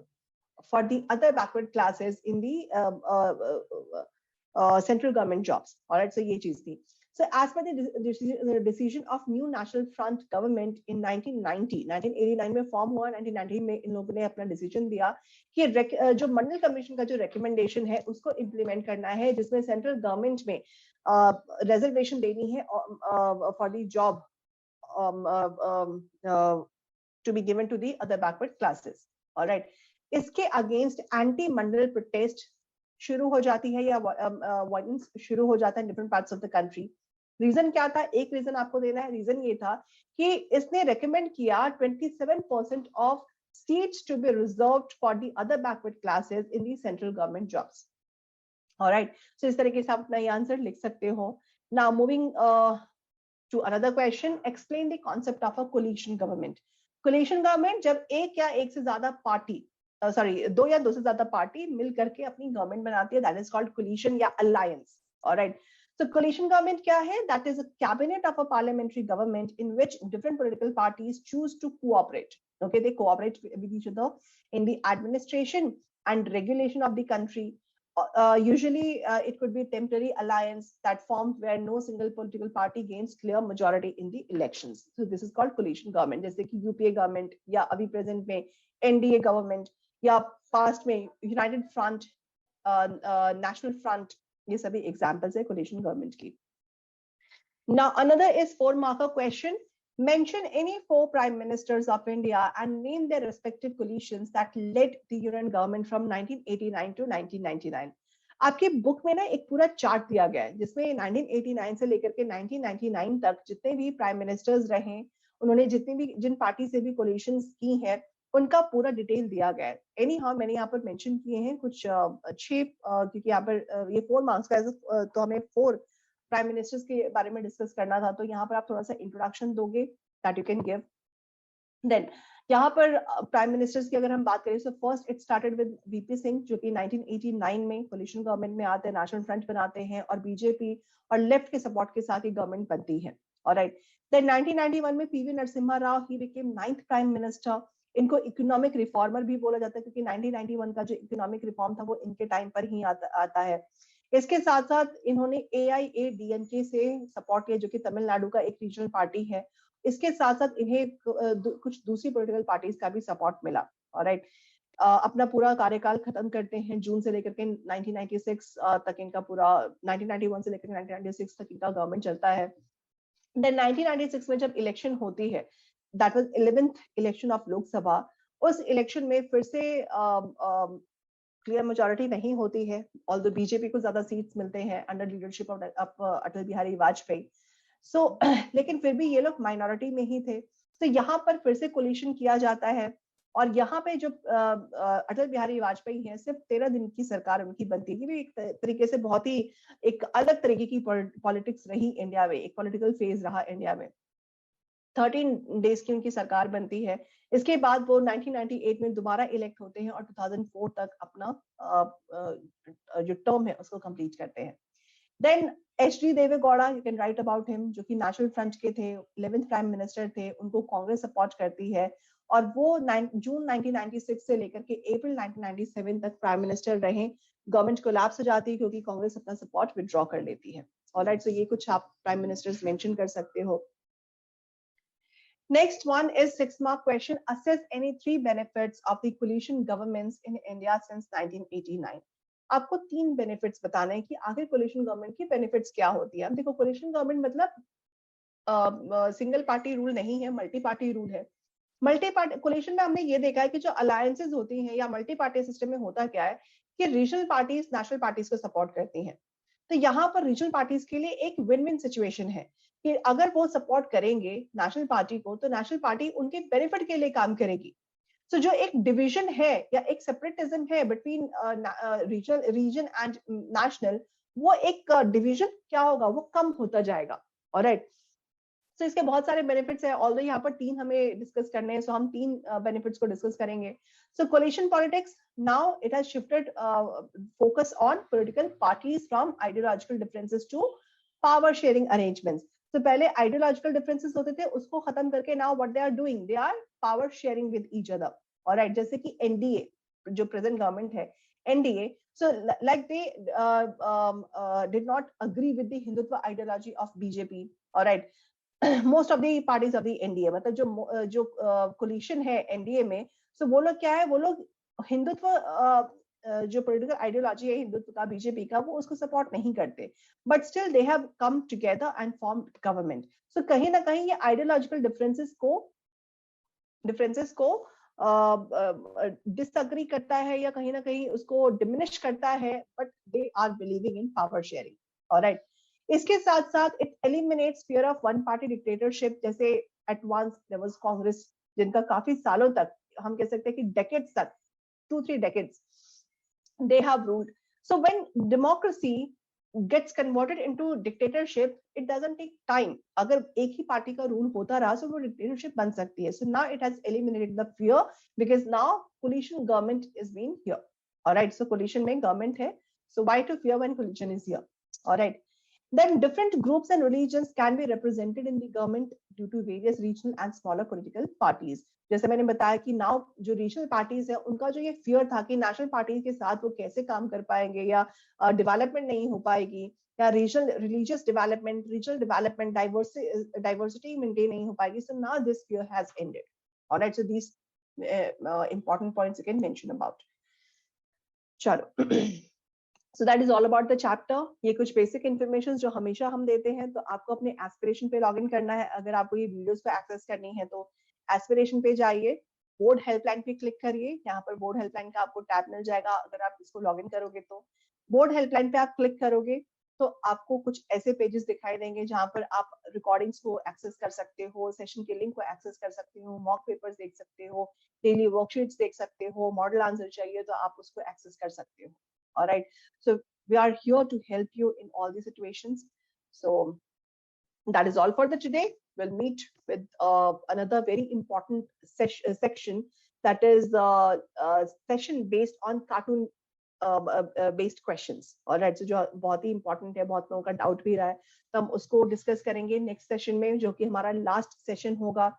for the other backward classes in the central government jobs. Alright, so ये चीज थी। So as per the decision of New National Front government in 1989 में फॉर्म हुआ, 1990 में इन लोगों ने अपना डिसीजन दिया कि जो मंडल कमीशन का जो रिकमेंडेशन है उसको इम्प्लीमेंट करना है, जिसमें सेंट्रल गवर्नमेंट में रिजर्वेशन देनी है for the job to be given to the other backward classes. All right. इसके अगेंस्ट एंटी मंडल प्रोटेस्ट शुरू हो जाती है या वायलेंस शुरू हो जाता है different parts of the country. Reason क्या था? एक रीजन आपको देना है. रीजन ये था कि इसने रेकमेंड किया 27% of seats to be reserved for the other backward classes in the central government jobs. Alright, so इस तरीके से आप अपना ये आंसर लिख सकते हो. Now moving to another question, explain the concept of a coalition government. Coalition government जब एक या एक से ज्यादा पार्टी दो या दो से ज्यादा पार्टी मिल करके अपनी गवर्नमेंट बनाती है, दैट इज कॉल्ड कोलिशन या alliance. Alright, so coalition government क्या है? That is a cabinet of a parliamentary government in which different political parties choose to cooperate. Okay, they cooperate with each other in the administration and regulation of the country. Usually it could be temporary alliance that forms where no single political party gains clear majority in the elections. So this is called coalition government. जैसे कि UPA government या अभी present में NDA government या past में United Front, National Front, ये सभी एग्जांपल्स है कोलिशन गवर्नमेंट की. Now another is 4 marker question. Mention any 4 prime ministers of India and name their respective coalitions that led the union government from 1989 to 1999. आपकी बुक में ना एक पूरा चार्ट दिया गया है जिसमें 1989 से लेकर के 1999 तक जितने भी प्राइम मिनिस्टर्स रहे, उन्होंने जितनी भी जिन पार्टी से भी कोलिशंस की है उनका पूरा डिटेल दिया गया है. एनी हाउ मैंने यहाँ पर मेंशन किए हैं कुछ अच्छे, क्योंकि यहाँ पर ये 4 मार्क्स का है तो हमें 4 प्राइम मिनिस्टर्स के बारे में डिस्कस करना था, तो यहाँ पर आप थोड़ा सा इंट्रोडक्शन दोगे that you can give. Then यहाँ पर प्राइम मिनिस्टर्स की अगर हम बात करें तो first it started with VP Singh जो कि 1989 में कोलिशन गवर्नमेंट में आते हैं, नेशनल फ्रंट बनाते हैं और बीजेपी और लेफ्ट के सपोर्ट के साथ ही गवर्नमेंट बनती है. ऑलराइट, देन 1991 में PV Narasimha Rao he became 9th prime minister. इनको इकोनॉमिक रिफॉर्मर भी बोला जाता है क्योंकि 1991 का जो इकोनॉमिक रिफॉर्म था वो इनके टाइम पर ही आता है. इसके साथ साथ इन्होंने AIADMK से सपोर्ट किया जो कि तमिलनाडु का एक रीजनल पार्टी है. इसके साथ साथ इन्हें कुछ दूसरी पॉलिटिकल पार्टीज का भी सपोर्ट मिला. ऑलराइट, अपना पूरा कार्यकाल खत्म करते हैं जून से लेकर के 1996 तक इनका पूरा 1991 से लेकर 1996 तक इनका गवर्नमेंट चलता है. देन 1996 में जब इलेक्शन होती है, that was 11th election of Lok Sabha, उस इलेक्शन में फिर से क्लियर मेजॉरिटी नहीं होती है, ऑल्दो बीजेपी को ज्यादा सीट्स मिलते हैं under leadership of Atal Bihari Vajpayee. सो लेकिन फिर भी ये लोग माइनॉरिटी में ही थे. तो यहाँ पर फिर से कोलिशन किया जाता है और यहाँ पे जो अटल बिहारी वाजपेयी हैं, सिर्फ 13 दिन की सरकार उनकी बनती है. भी एक तरीके से बहुत ही एक अलग तरीके की पॉलिटिक्स रही इंडिया में, एक पॉलिटिकल फेज रहा इंडिया में. 13 डेज की उनकी सरकार बनती है. इसके बाद वो 1998 में दोबारा इलेक्ट होते हैं और 2004 तक अपना जो टर्म है उसको कंप्लीट करते हैं. Then HD Deve Gowda, you can write about him, जो कि नेशनल फ्रंट के थे, 11th प्राइम मिनिस्टर थे. उनको कांग्रेस सपोर्ट करती है और वो जून 1996 से लेकर के अप्रैल 1997 तक प्राइम मिनिस्टर रहे. गवर्नमेंट कोलैप्स हो जाती है क्योंकि कांग्रेस अपना सपोर्ट विथड्रॉ कर लेती है. ऑलराइट, सो ये कुछ आप प्राइम मिनिस्टर्स मेंशन कर सकते हो. Next one is 6 mark question. Assess any 3 benefits of the coalition governments in India since 1989. आपको 3 बेनिफिट्स बताने हैं कि आखिर कोलिशन गवर्नमेंट की बेनिफिट्स क्या होती है. अब देखो, कोलिशन गवर्नमेंट मतलब सिंगल पार्टी रूल नहीं है, मल्टी पार्टी रूल है. मल्टी पार्टी कोलिशन में हमने ये देखा है कि जो अलायंसेस होती हैं या मल्टी पार्टी सिस्टम में होता क्या है कि रीजनल पार्टीज नेशनल पार्टीज को सपोर्ट करती हैं. तो यहाँ पर रीजनल पार्टीज के लिए एक विन विन सिचुएशन है कि अगर वो सपोर्ट करेंगे नेशनल पार्टी को तो नेशनल पार्टी उनके बेनिफिट के लिए काम करेगी. सो जो एक डिवीजन है या एक सेपरेटिज्म है बिटवीन रीजन एंड नेशनल, वो एक डिवीजन क्या होगा, वो कम होता जाएगा. ऑलराइट, सो इसके बहुत सारे बेनिफिट्स है. ऑल्दो यहाँ पर 3 हमें डिस्कस करने हैं, सो हम 3 बेनिफिट्स को डिस्कस करेंगे. So coalition politics, now it has shifted focus on political parties from ideological differences to power sharing arrangements. तो पहले आइडियोलॉजिकल डिफरेंसेस होते थे, उसको खत्म करके now what they are doing, they are power sharing with each other. Alright, जैसे कि NDA जो प्रेजेंट गवर्नमेंट है, NDA. So like they did not agree with the Hindutva ideology of BJP. All right. Most of the parties of the NDA, मतलब जो coalition है NDA में, so वो लोग क्या है, वो लोग हिंदुत्व जो पॉलिटिकल आइडियोलॉजी है हिंदुत्व का बीजेपी का, वो उसको सपोर्ट नहीं करते, but still they have come together and form government. So कहीं ना कहीं ये आइडियोलॉजिकल डिफरेंसेस को डिसएग्री करता है या कहीं ना कहीं उसको डिमिनिश करता है, but they are believing in power sharing. Alright. इसके साथ साथ it eliminates fear of one party dictatorship. जैसे at once there was Congress, जिनका काफी सालों तक, हम कह सकते हैं कि डेकेड्स तक, 2-3 decades they have ruled. So when democracy gets converted into dictatorship, it doesn't take time. अगर एक ही पार्टी का रूल होता रहा तो वो डिक्टेटरशिप बन सकती है. So now it has eliminated the fear because now coalition government is being here. All right. So coalition में government है. So why to fear when coalition is here? All right. Then different groups and religions can be represented in the government due to various regional and smaller political parties. जैसे मैंने बताया कि नाउ जो रीजनल पार्टीज है उनका जो ये फियर था कि नेशनल पार्टी के साथ वो कैसे काम कर पाएंगे या डेवलपमेंट नहीं हो पाएगी, या regional religious development, regional development, diversity maintain नहीं हो पाएगी. So now this fear has ended. Alright. So these important points you can mention about. चलो. So that is all about the chapter. ये कुछ बेसिक इन्फॉर्मेशन जो हमेशा हम देते हैं. तो आपको अपने एस्पिरेशन पे लॉगिन करना है. अगर आपको ये वीडियोस को एक्सेस करनी है तो एस्पिरेशन पे जाइए, बोर्ड हेल्पलाइन पे क्लिक करिए. यहाँ पर बोर्ड हेल्पलाइन का आपको टैब मिल जाएगा. अगर आप इसको लॉगिन करोगे तो बोर्ड हेल्पलाइन पे आप क्लिक करोगे तो आपको कुछ ऐसे पेजेस दिखाई देंगे जहां पर आप रिकॉर्डिंग्स को एक्सेस कर सकते हो, सेशन के लिंक को एक्सेस कर सकते हो, मॉक पेपर्स देख सकते हो, डेली वर्कशीट्स देख सकते हो, मॉडल आंसर चाहिए तो आप उसको एक्सेस कर सकते हो. All right. So we are here to help you in all these situations. So that is all for the today. We'll meet with another very important section, that is session based on cartoon based questions. All right. So जो बहुत ही important है, बहुत लोगों का doubt भी रहा है, तो हम उसको discuss करेंगे next session में, जो कि हमारा last session होगा.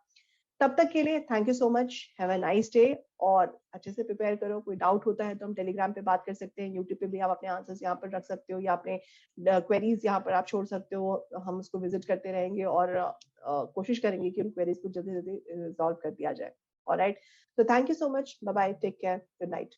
तब तक के लिए thank you so much. Have a nice day और अच्छे से प्रिपेयर करो. कोई डाउट होता है तो हम टेलीग्राम पे बात कर सकते हैं. यूट्यूब पे भी आप अपने आंसर्स यहाँ पर रख सकते हो या अपने क्वेरीज यहाँ पर आप छोड़ सकते हो. हम उसको विजिट करते रहेंगे और कोशिश करेंगे कि उन क्वेरीज को जल्दी जल्दी रिजॉल्व कर दिया जाए. Alright. So thank you so much. Bye bye. Take care. Good night.